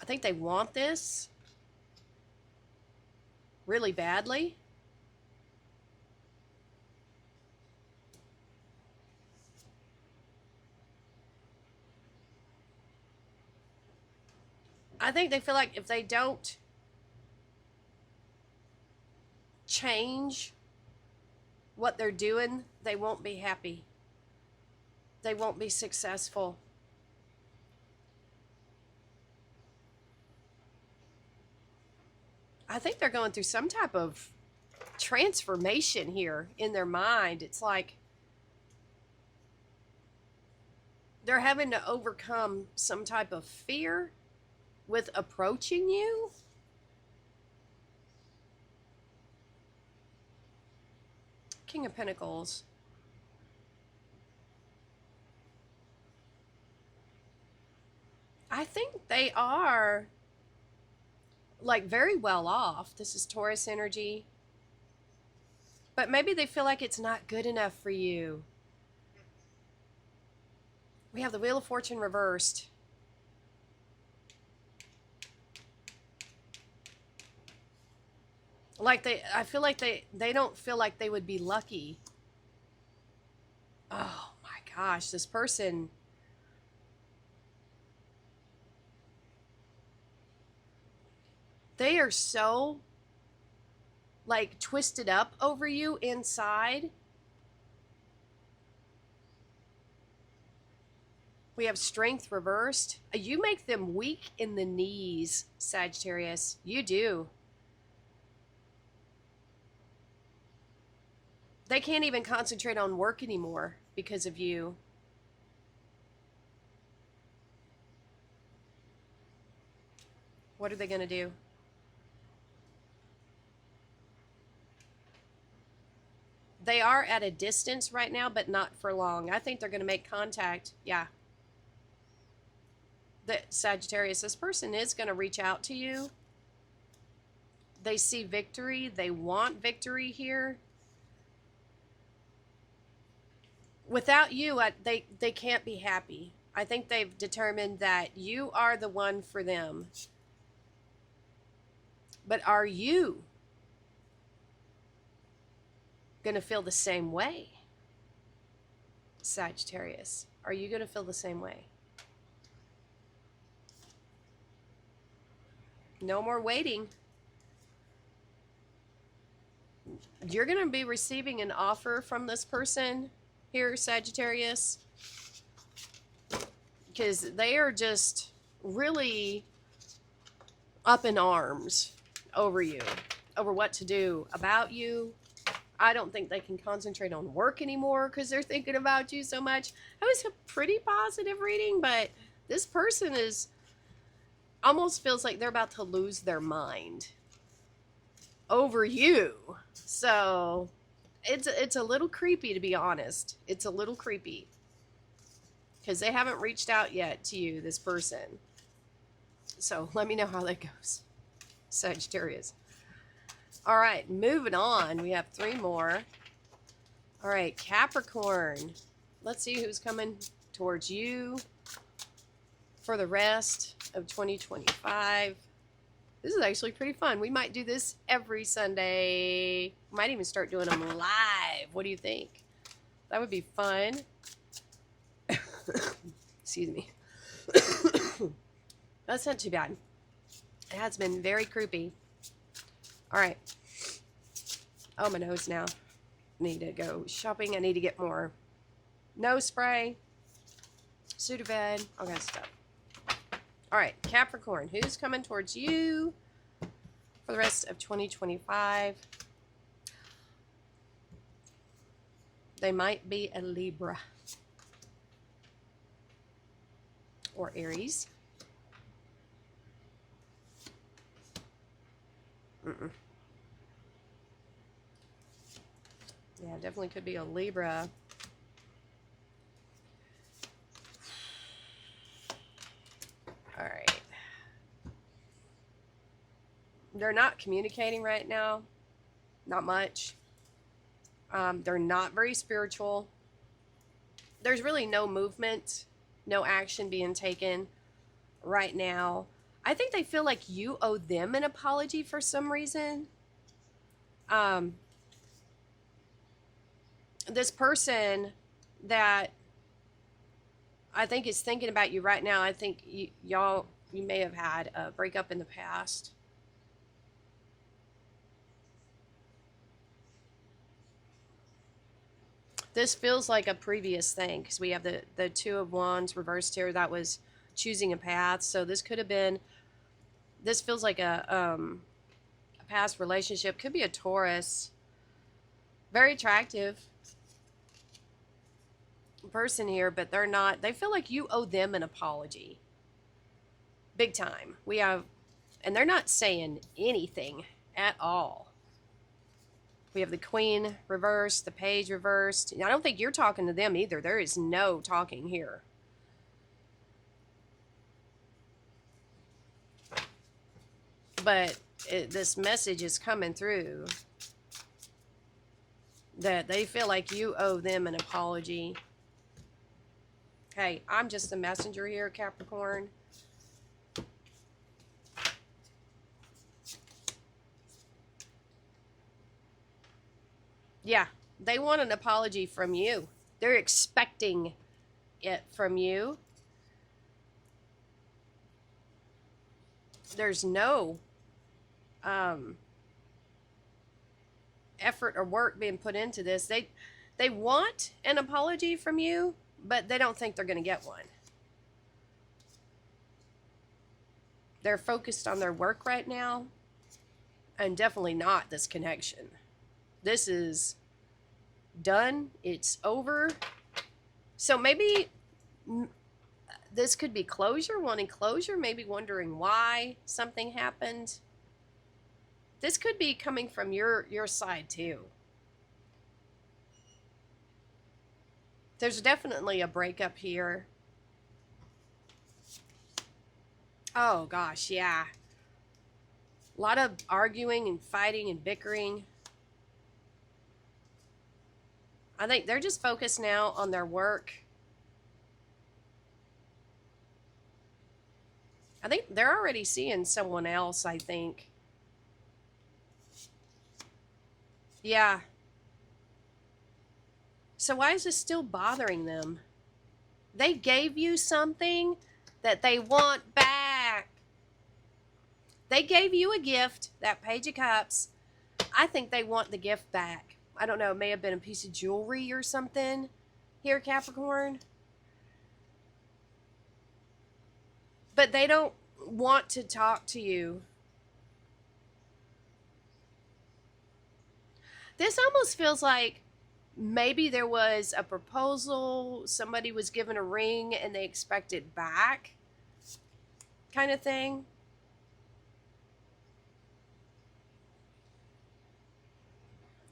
I think they want this really badly. I think they feel like if they don't change what they're doing, they won't be happy. They won't be successful. I think they're going through some type of transformation here in their mind. It's like they're having to overcome some type of fear with approaching you. King of Pentacles. I think they are like very well off. This is Taurus energy. But maybe they feel like it's not good enough for you. We have the Wheel of Fortune reversed. Like I feel like they don't feel like they would be lucky. Oh my gosh, this person. They are so like twisted up over you inside. We have Strength reversed. You make them weak in the knees, Sagittarius. You do. They can't even concentrate on work anymore because of you. What are they going to do? They are at a distance right now, but not for long. I think they're going to make contact. Yeah. The Sagittarius, this person is going to reach out to you. They see victory. They want victory here. Without you, they can't be happy. I think they've determined that you are the one for them. But are you going to feel the same way? Sagittarius, are you going to feel the same way? No more waiting. You're going to be receiving an offer from this person here, Sagittarius, because they are just really up in arms over you, over what to do about you. I don't think they can concentrate on work anymore because they're thinking about you so much. That was a pretty positive reading, but this person is almost feels like they're about to lose their mind over you. So it's a little creepy, to be honest. It's a little creepy because they haven't reached out yet to you, this person. So let me know how that goes, Sagittarius. All right, moving on. We have 3 more. All right, Capricorn. Let's see who's coming towards you for the rest of 2025. This is actually pretty fun. We might do this every Sunday. Might even start doing them live. What do you think? That would be fun. Excuse me. That's not too bad. It has been very creepy. All right. Oh, my nose now. Need to go shopping. I need to get more nose spray, Sudafed, all that stuff. All right, Capricorn, who's coming towards you for the rest of 2025? They might be a Libra or Aries. Yeah, definitely could be a Libra. All right. They're not communicating right now. Not much. They're not very spiritual. There's really no movement, no action being taken right now. I think they feel like you owe them an apology for some reason. This person that I think is thinking about you right now, I think you may have had a breakup in the past. This feels like a previous thing because we have the 2 of Wands reversed here. That was choosing a path. So this could have been, this feels like a past relationship. Could be a Taurus. Very attractive person here, but they're not, they feel like you owe them an apology. Big time. We have, and they're not saying anything at all. We have the Queen reversed, the Page reversed. I don't think you're talking to them either. There is no talking here. But this message is coming through that they feel like you owe them an apology. Hey, I'm just a messenger here, Capricorn. Yeah, they want an apology from you. They're expecting it from you. There's no effort or work being put into this. They want an apology from you, but they don't think they're going to get one. They're focused on their work right now, and definitely not this connection. This is done. It's over. So maybe This could be closure, wanting closure, maybe wondering why something happened. This could be coming from your side too. There's definitely a breakup here. Oh gosh, yeah. A lot of arguing and fighting and bickering. I think they're just focused now on their work. I think they're already seeing someone else, I think. Yeah. So why is this still bothering them? They gave you something that they want back. They gave you a gift, that Page of Cups. I think they want the gift back. I don't know, it may have been a piece of jewelry or something here, Capricorn. But they don't want to talk to you. This almost feels like maybe there was a proposal, somebody was given a ring and they expect it back, kind of thing.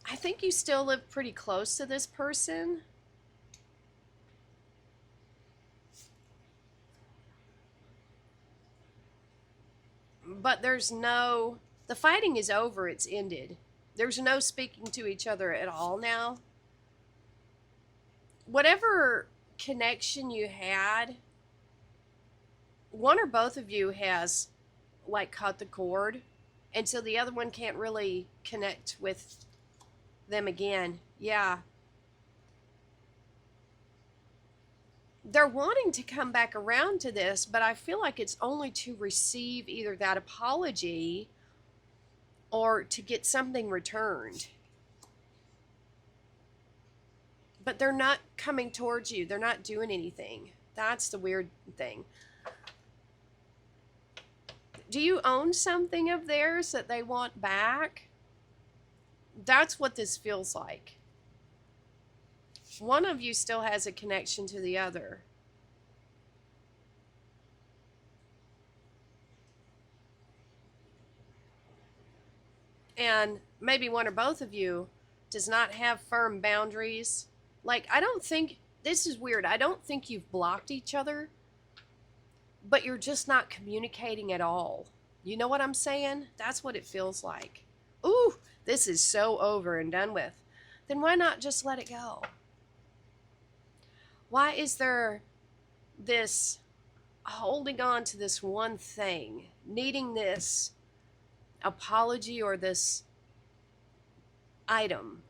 I think you still live pretty close to this person. But the fighting is over, it's ended. There's no speaking to each other at all now. Whatever connection you had, one or both of you has like cut the cord, and so the other one can't really connect with them again. Yeah. They're wanting to come back around to this, but I feel like it's only to receive either that apology or to get something returned. But they're not coming towards you. They're not doing anything. That's the weird thing. Do you own something of theirs that they want back? That's what this feels like. One of you still has a connection to the other. And maybe one or both of you does not have firm boundaries. Like, I don't think, this is weird, I don't think you've blocked each other, but you're just not communicating at all. You know what I'm saying? That's what it feels like. Ooh, this is so over and done with. Then why not just let it go? Why is there this holding on to this one thing, needing this apology or this item?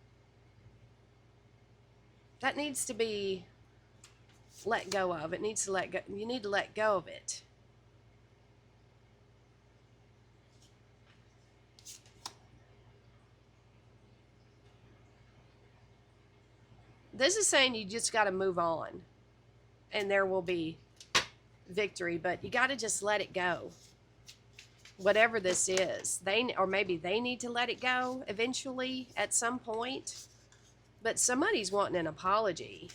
That needs to be let go of. It needs to let go. You need to let go of it. This is saying you just got to move on and there will be victory, but you got to just let it go. Whatever this is, or maybe they need to let it go eventually at some point, but somebody's wanting an apology.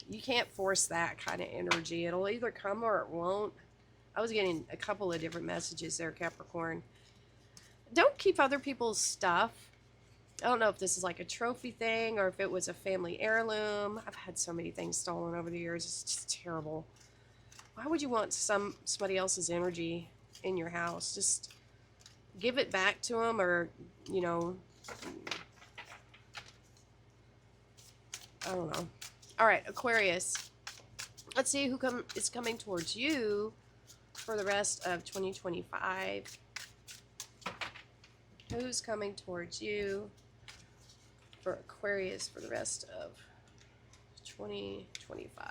You can't force that kind of energy. It'll either come or it won't. I was getting a couple of different messages there, Capricorn. Don't keep other people's stuff. I don't know if this is like a trophy thing or if it was a family heirloom. I've had so many things stolen over the years. It's just terrible. Why would you want somebody else's energy in your house? Just give it back to them, or, you know, I don't know. All right, Aquarius. Let's see who is coming towards you for the rest of 2025. Who's coming towards you for Aquarius for the rest of 2025?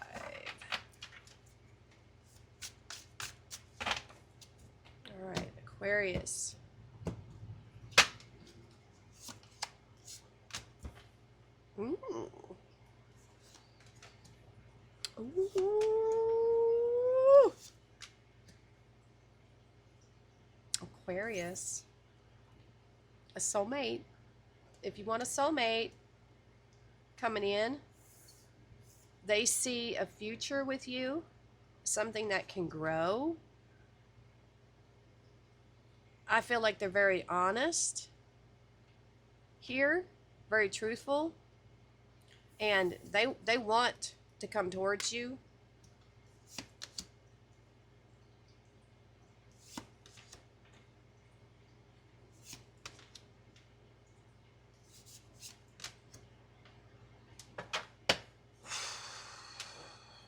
All right, Aquarius. Ooh. Ooh. Aquarius. A soulmate. If you want a soulmate coming in, They see a future with you, something that can grow. I feel like they're very honest here, very truthful, and they want to come towards you.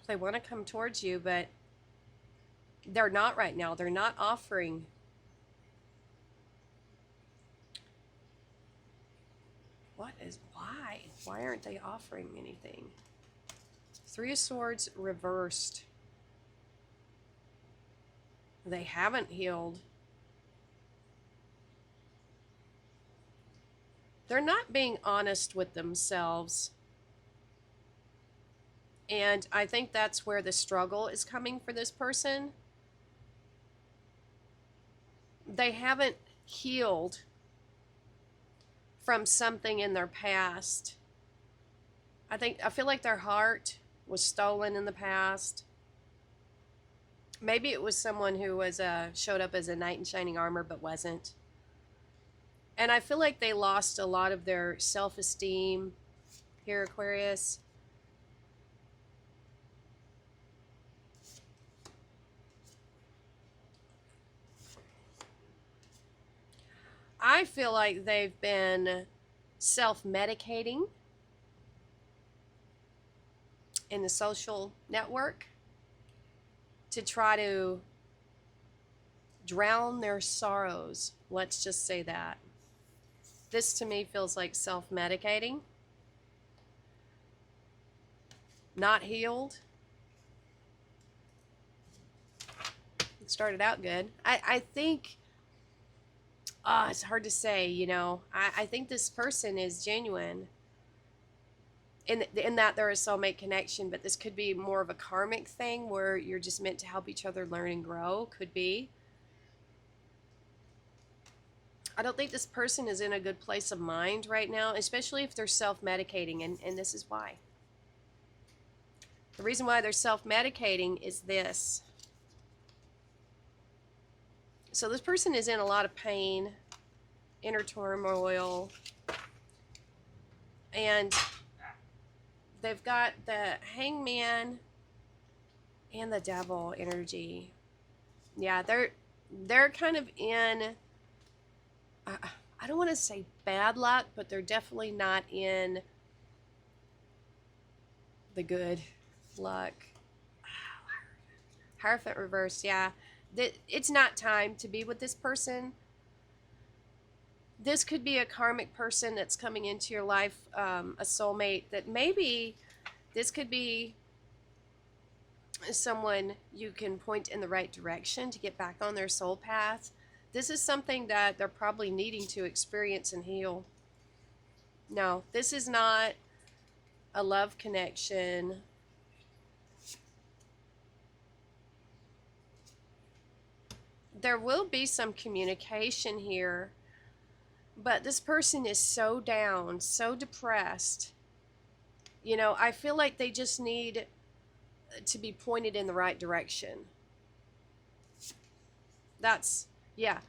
They want to come towards you, but they're not right now. They're not offering. Why? Why aren't they offering anything? Three of Swords reversed. They haven't healed. They're not being honest with themselves. And I think that's where the struggle is coming for this person. They haven't healed from something in their past. I feel like their heart was stolen in the past. Maybe it was someone who was showed up as a knight in shining armor but wasn't. And I feel like they lost a lot of their self-esteem here, Aquarius. I feel like they've been self-medicating in the social network to try to drown their sorrows. Let's just say that. This to me feels like self-medicating. Not healed. It started out good. I think, it's hard to say, you know. I think this person is genuine in that they're a soulmate connection, but this could be more of a karmic thing where you're just meant to help each other learn and grow. Could be. I don't think this person is in a good place of mind right now, especially if they're self-medicating, and this is why. The reason why they're self-medicating is this. So this person is in a lot of pain, inner turmoil, and they've got the Hangman and the Devil energy. Yeah, they're kind of in, I don't want to say bad luck, but they're definitely not in the good luck. Hierophant reverse, yeah. It's not time to be with this person. This could be a karmic person that's coming into your life, a soulmate that maybe this could be someone you can point in the right direction to get back on their soul path. This is something that they're probably needing to experience and heal. No, this is not a love connection. There will be some communication here, but this person is so down, so depressed. You know, I feel like they just need to be pointed in the right direction. That's, yeah.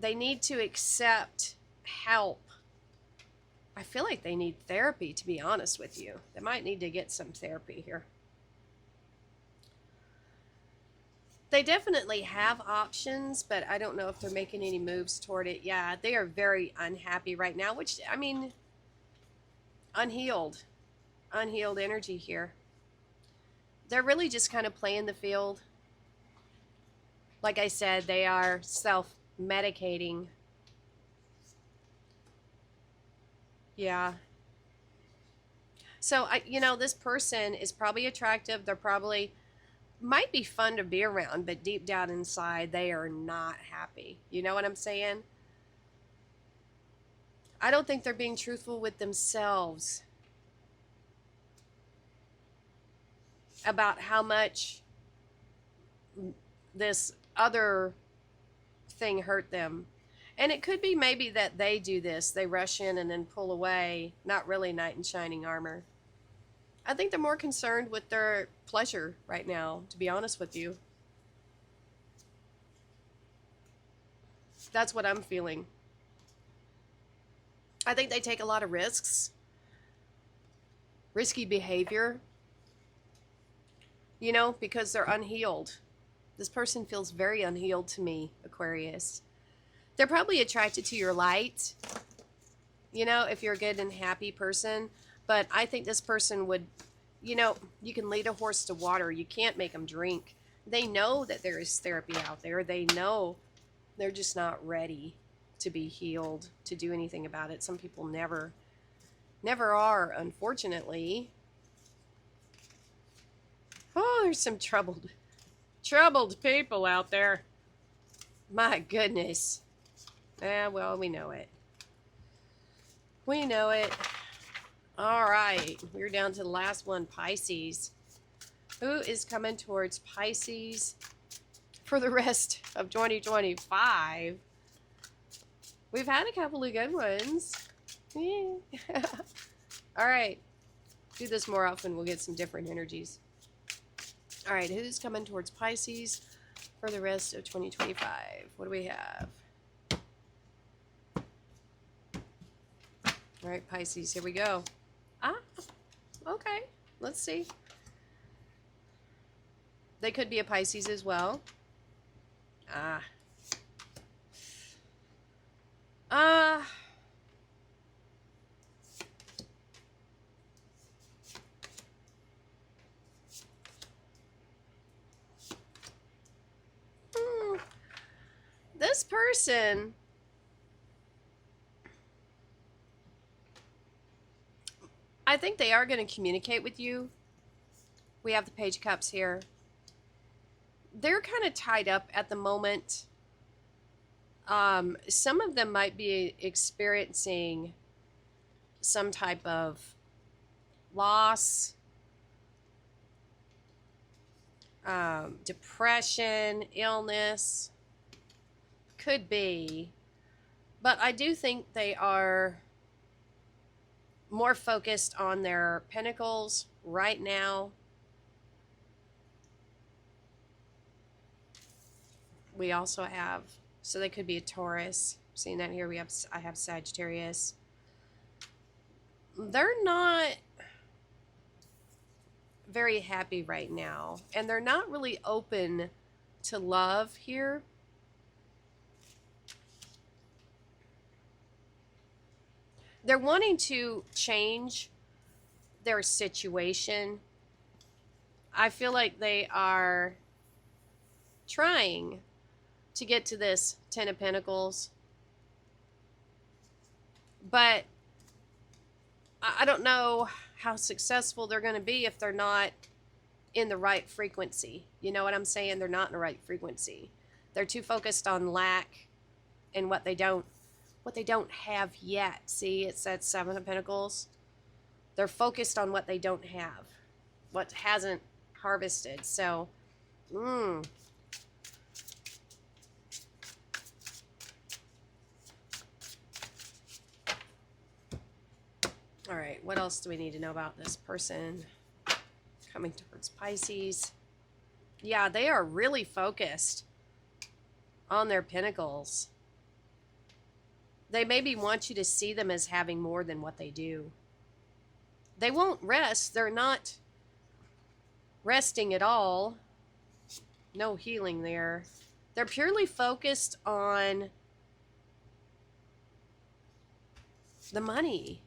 They need to accept help. I feel like they need therapy, to be honest with you. They might need to get some therapy here. They definitely have options, but I don't know if they're making any moves toward it. Yeah, they are very unhappy right now, which, I mean, unhealed energy here. They're really just kind of playing the field. Like I said, they are self-medicating. Yeah. So, you know, this person is probably attractive. They're probably, might be fun to be around, but deep down inside, they are not happy. You know what I'm saying? I don't think they're being truthful with themselves about how much this other thing hurt them. And it could be maybe that they do this. They rush in and then pull away. Not really knight in shining armor. I think they're more concerned with their pleasure right now, to be honest with you. That's what I'm feeling. I think they take a lot of risks, risky behavior, because they're unhealed. This person feels very unhealed to me, Aquarius. They're probably attracted to your light, if you're a good and happy person. But I think this person would, you can lead a horse to water. You can't make them drink. They know that there is therapy out there. They know they're just not ready to be healed, to do anything about it. Some people never are, unfortunately. Oh, there's some troubled people out there. My goodness. Well, we know it. We know it. All right. We're down to the last one, Pisces. Who is coming towards Pisces for the rest of 2025? We've had a couple of good ones. Yeah. All right. Do this more often. We'll get some different energies. All right. Who's coming towards Pisces for the rest of 2025? What do we have? All right, Pisces, here we go. Okay. Let's see. They could be a Pisces as well. This person, I think they are going to communicate with you. We have the Page of Cups here. They're kind of tied up at the moment. Some of them might be experiencing some type of loss, depression, illness. Could be. But I do think they are more focused on their pentacles right now. We also have, so they could be a Taurus. Seeing that here, I have Sagittarius. They're not very happy right now, and they're not really open to love here. They're wanting to change their situation. I feel like they are trying to get to this Ten of Pentacles. But I don't know how successful they're going to be if they're not in the right frequency. You know what I'm saying? They're not in the right frequency. They're too focused on lack and what they don't have yet. See, it's that Seven of Pentacles. They're focused on what they don't have, what hasn't harvested. So, all right, what else do we need to know about this person coming towards Pisces? Yeah, they are really focused on their pentacles. They maybe want you to see them as having more than what they do. They won't rest. They're not resting at all. No healing there. They're purely focused on the money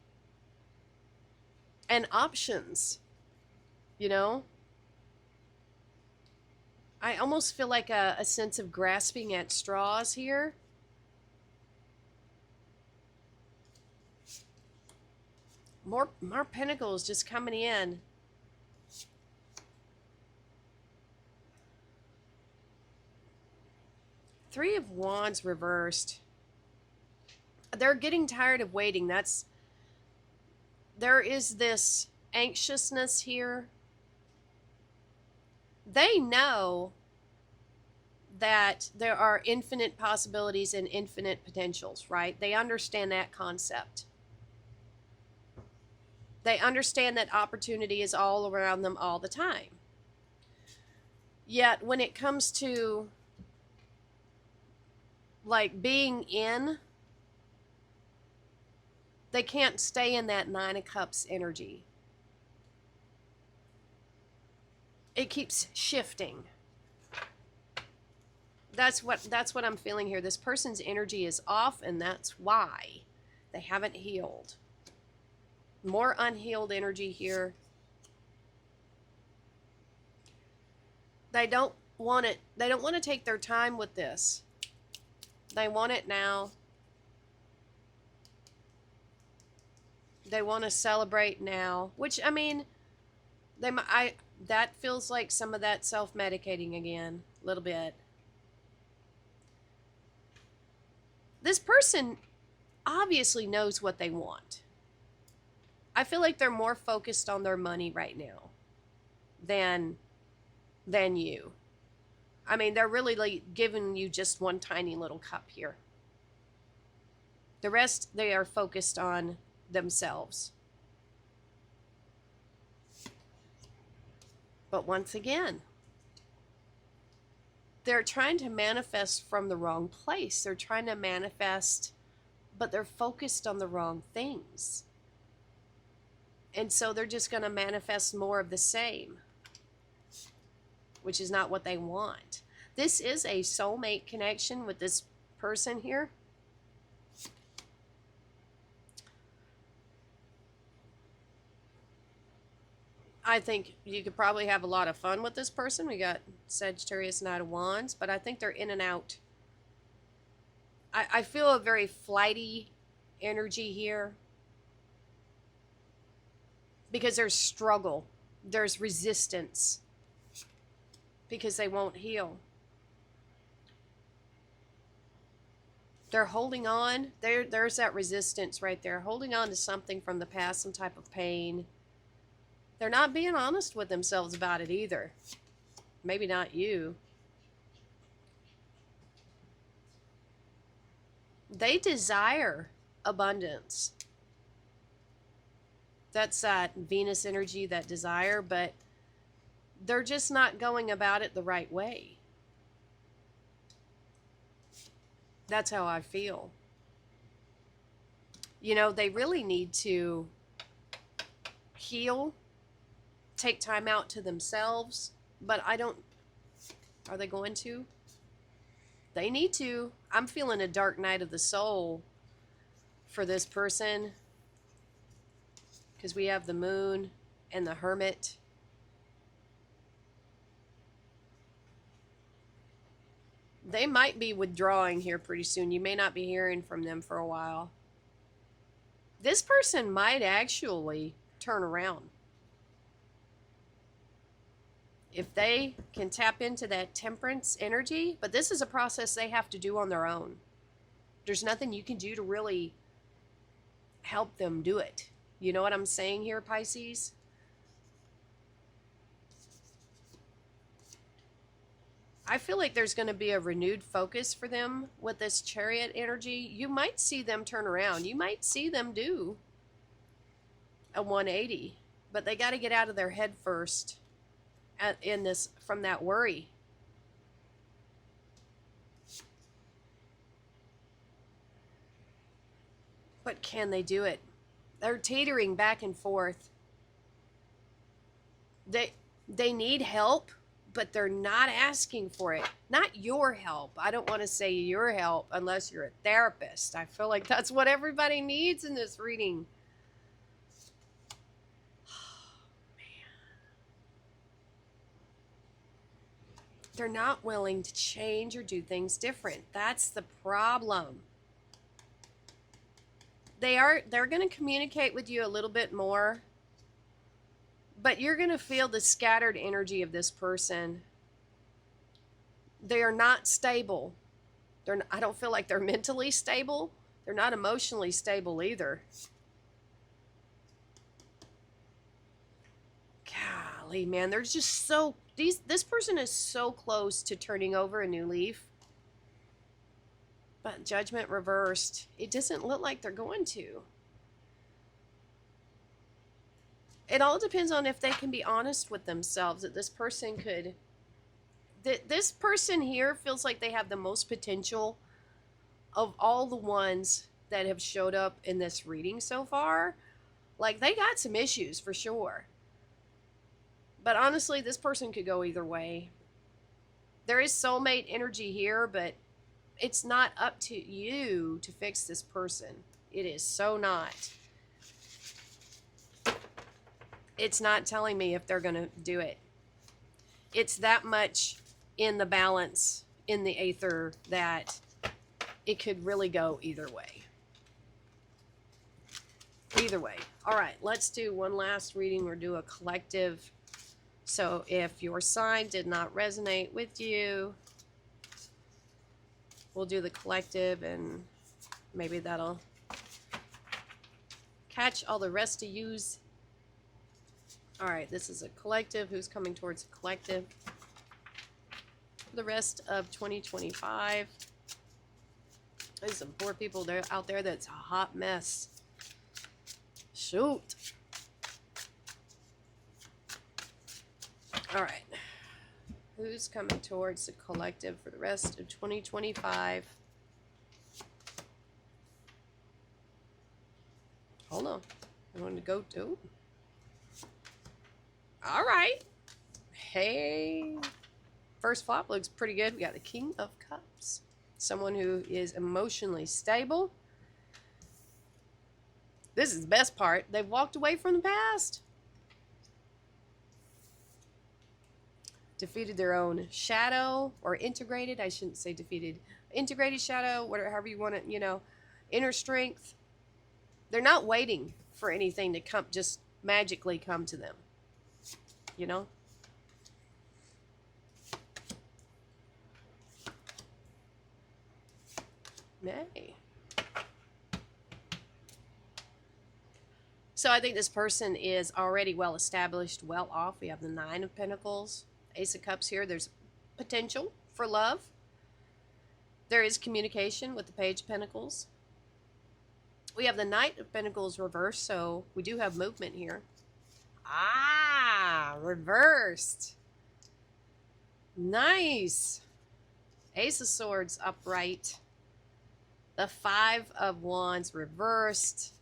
and options, you know? I almost feel like a sense of grasping at straws here. More pentacles just coming in. Three of Wands reversed. They're getting tired of waiting. There is this anxiousness here. They know that there are infinite possibilities and infinite potentials, right? They understand that concept. They understand that opportunity is all around them all the time. Yet when it comes to like being in, they can't stay in that Nine of Cups energy. It keeps shifting. That's what I'm feeling here. This person's energy is off, and that's why they haven't healed. More unhealed energy here. They don't want it. They don't want to take their time with this. They want it now. They want to celebrate now, which, I mean, that feels like some of that self-medicating again, a little bit. This person obviously knows what they want. I feel like they're more focused on their money right now than you. I mean, they're really like giving you just one tiny little cup here. The rest, they are focused on themselves. But once again, they're trying to manifest from the wrong place. They're trying to manifest, but they're focused on the wrong things. And so they're just going to manifest more of the same, which is not what they want. This is a soulmate connection with this person here. I think you could probably have a lot of fun with this person. We got Sagittarius, Knight of Wands, but I think they're in and out. I feel a very flighty energy here because there's struggle, there's resistance because they won't heal. They're holding on. There's that resistance right there, holding on to something from the past, some type of pain. They're not being honest with themselves about it either. Maybe not you. They desire abundance. That's that Venus energy, that desire, but they're just not going about it the right way. That's how I feel. You know, they really need to heal, take time out to themselves, but I don't, are they going to? They need to. I'm feeling a dark night of the soul for this person because we have the Moon and the Hermit. They might be withdrawing here pretty soon. You may not be hearing from them for a while. This person might actually turn around. If they can tap into that Temperance energy, but this is a process they have to do on their own. There's nothing you can do to really help them do it. You know what I'm saying here, Pisces? I feel like there's going to be a renewed focus for them with this Chariot energy. You might see them turn around. You might see them do a 180, but they got to get out of their head first in this, from that worry. But can they do it? They're teetering back and forth. They need help, but they're not asking for it. Not your help. I don't want to say your help unless you're a therapist. I feel like that's what everybody needs in this reading. Oh, man. They're not willing to change or do things different. That's the problem. They're going to communicate with you a little bit more, but you're going to feel the scattered energy of this person. They are not stable. I don't feel like they're mentally stable. They're not emotionally stable either. Golly, man, they're just so... This person is so close to turning over a new leaf. But Judgment reversed. It doesn't look like they're going to. It all depends on if they can be honest with themselves, that this person could, this person here feels like they have the most potential of all the ones that have showed up in this reading so far. Like, they got some issues for sure. But honestly, this person could go either way. There is soulmate energy here, but it's not up to you to fix this person. It is so not. It's not telling me if they're going to do it. It's that much in the balance, in the aether, that it could really go either way. Either way. All right, let's do one last reading. We'll do a collective. So if your sign did not resonate with you, we'll do the collective, and maybe that'll catch all the rest of yous. All right, this is a collective. Who's coming towards a collective for the rest of 2025? There's some poor people there out there that's a hot mess. Shoot. All right. Who's coming towards the collective for the rest of 2025? Hold on. I want to go to. All right. Hey. First flop looks pretty good. We got the King of Cups. Someone who is emotionally stable. This is the best part. They've walked away from the past. Defeated their own shadow, or integrated. I shouldn't say defeated. Integrated shadow, whatever, however you want it, you know. Inner strength. They're not waiting for anything to come, just magically come to them. You know? Nay. So I think this person is already well established, well off. We have the Nine of Pentacles, Ace of Cups here. There's potential for love. There is communication with the Page of Pentacles. We have the Knight of Pentacles reversed, so we do have movement here. Ah, reversed. Nice. Ace of Swords upright. The Five of Wands reversed.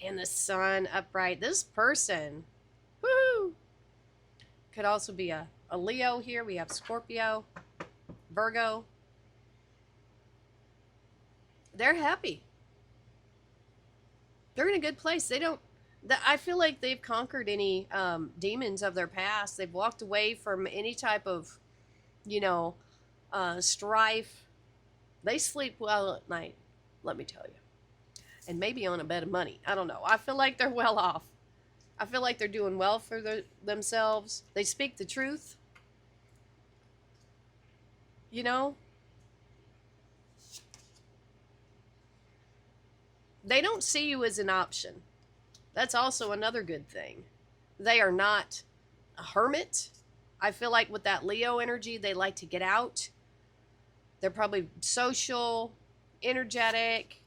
And the Sun upright. This person, woo, could also be a Leo here. We have Scorpio, Virgo. They're happy. They're in a good place. They don't, I feel like they've conquered any demons of their past. They've walked away from any type of, you know, strife. They sleep well at night, let me tell you. And maybe on a bed of money. I don't know. I feel like they're well off. I feel like they're doing well for themselves. They speak the truth. You know? They don't see you as an option. That's also another good thing. They are not a hermit. I feel like with that Leo energy, they like to get out. They're probably social, energetic.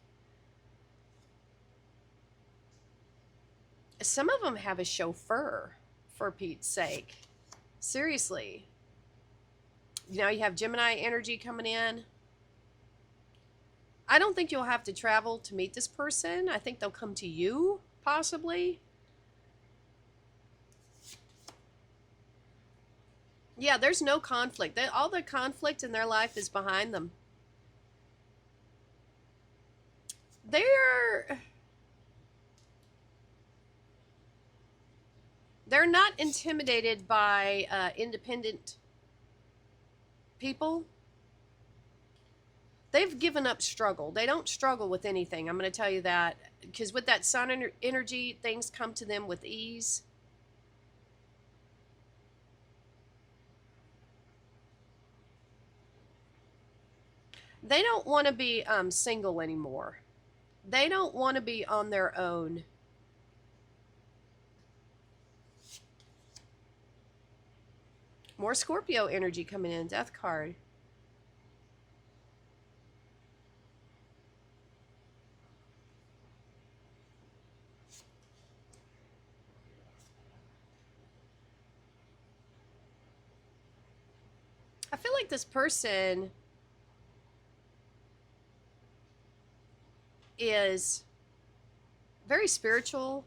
Some of them have a chauffeur, for Pete's sake. Seriously. You know, you have Gemini energy coming in. I don't think you'll have to travel to meet this person. I think they'll come to you, possibly. Yeah, there's no conflict. All the conflict in their life is behind them. They're not intimidated by independent people. They've given up struggle. They don't struggle with anything. I'm going to tell you that. Because with that Sun energy, things come to them with ease. They don't want to be single anymore. They don't want to be on their own. More Scorpio energy coming in. Death card. like this person is very spiritual.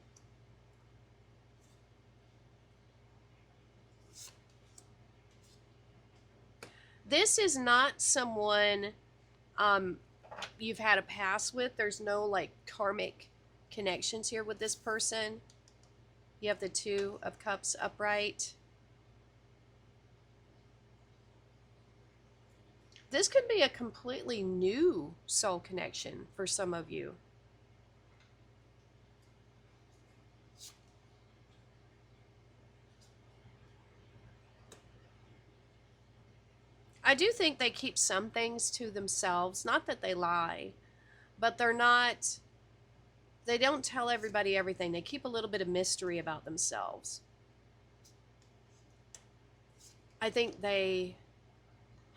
This is not someone you've had a past with. There's no like karmic connections here with this person. You have the Two of Cups upright. This could be a completely new soul connection for some of you. I do think they keep some things to themselves. Not that they lie, but they don't tell everybody everything. They keep a little bit of mystery about themselves. I think they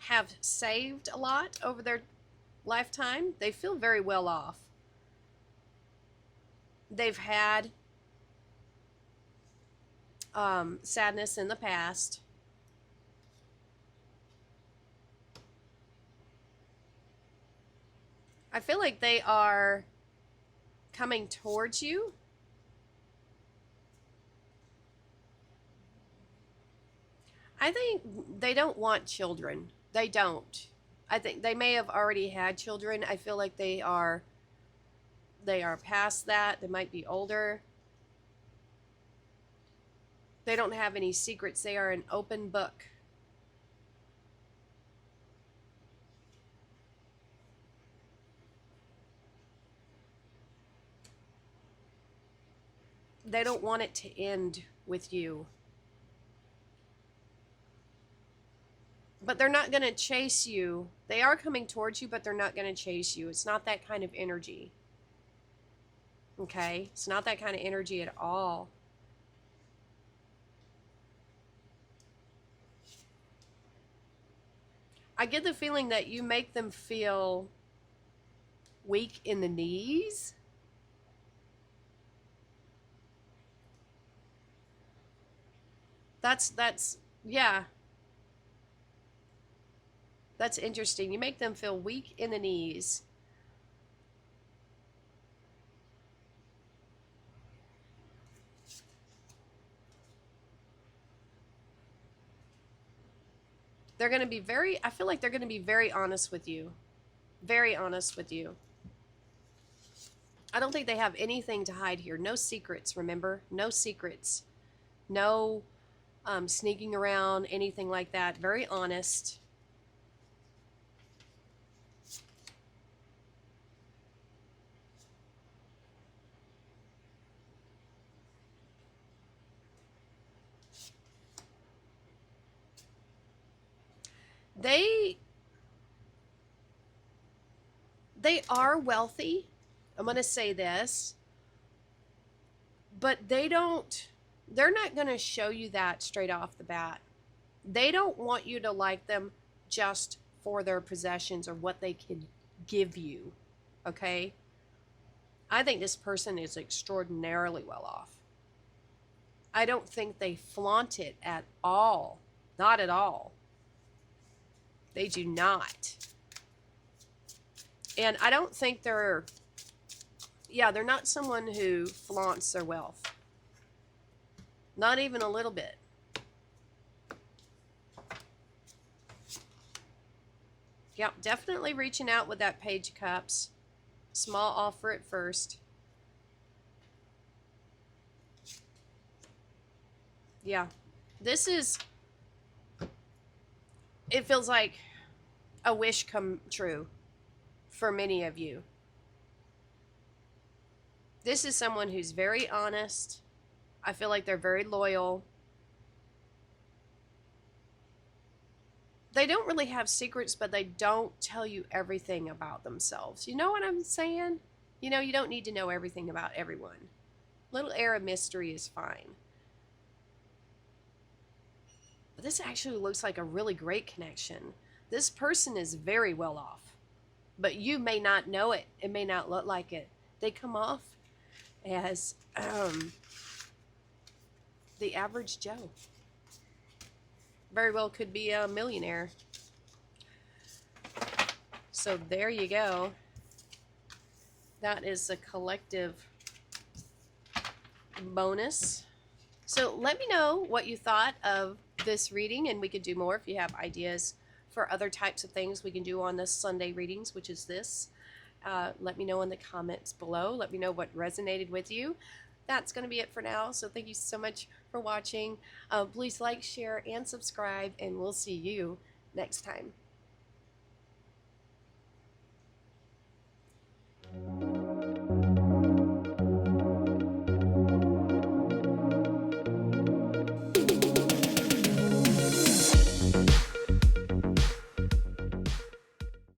have saved a lot over their lifetime. They feel very well off. They've had sadness in the past. I feel like they are coming towards you. I think they don't want children. They don't. I think they may have already had children. I feel like they are past that. They might be older. They don't have any secrets. They are an open book. They don't want it to end with you. But they're not going to chase you. They are coming towards you, but they're not going to chase you. It's not that kind of energy. Okay? It's not that kind of energy at all. I get the feeling that you make them feel weak in the knees. Yeah. That's interesting. You make them feel weak in the knees. They're going to be I feel like they're going to be very honest with you. Very honest with you. I don't think they have anything to hide here. No secrets, remember? No secrets. No sneaking around, anything like that. Very honest. They are wealthy. I'm going to say this. But they're not going to show you that straight off the bat. They don't want you to like them just for their possessions or what they can give you. Okay? I think this person is extraordinarily well off. I don't think they flaunt it at all. Not at all. They do not. And I don't think they're not someone who flaunts their wealth. Not even a little bit. Yep, definitely reaching out with that Page of Cups. Small offer at first. Yeah. It feels like a wish come true for many of you. This is someone who's very honest. I feel like they're very loyal. They don't really have secrets, but they don't tell you everything about themselves. You know what I'm saying? You know, you don't need to know everything about everyone. Little air of mystery is fine. But this actually looks like a really great connection. This person is very well off, but you may not know it. It may not look like it. They come off as the average Joe. Very well could be a millionaire. So there you go. That is a collective bonus. So let me know what you thought of this reading, and we could do more if you have ideas for other types of things we can do on this Sunday readings, which is this. Let me know in the comments below. Let me know what resonated with you. That's going to be it for now. So thank you so much for watching. Please like, share, and subscribe, and we'll see you next time.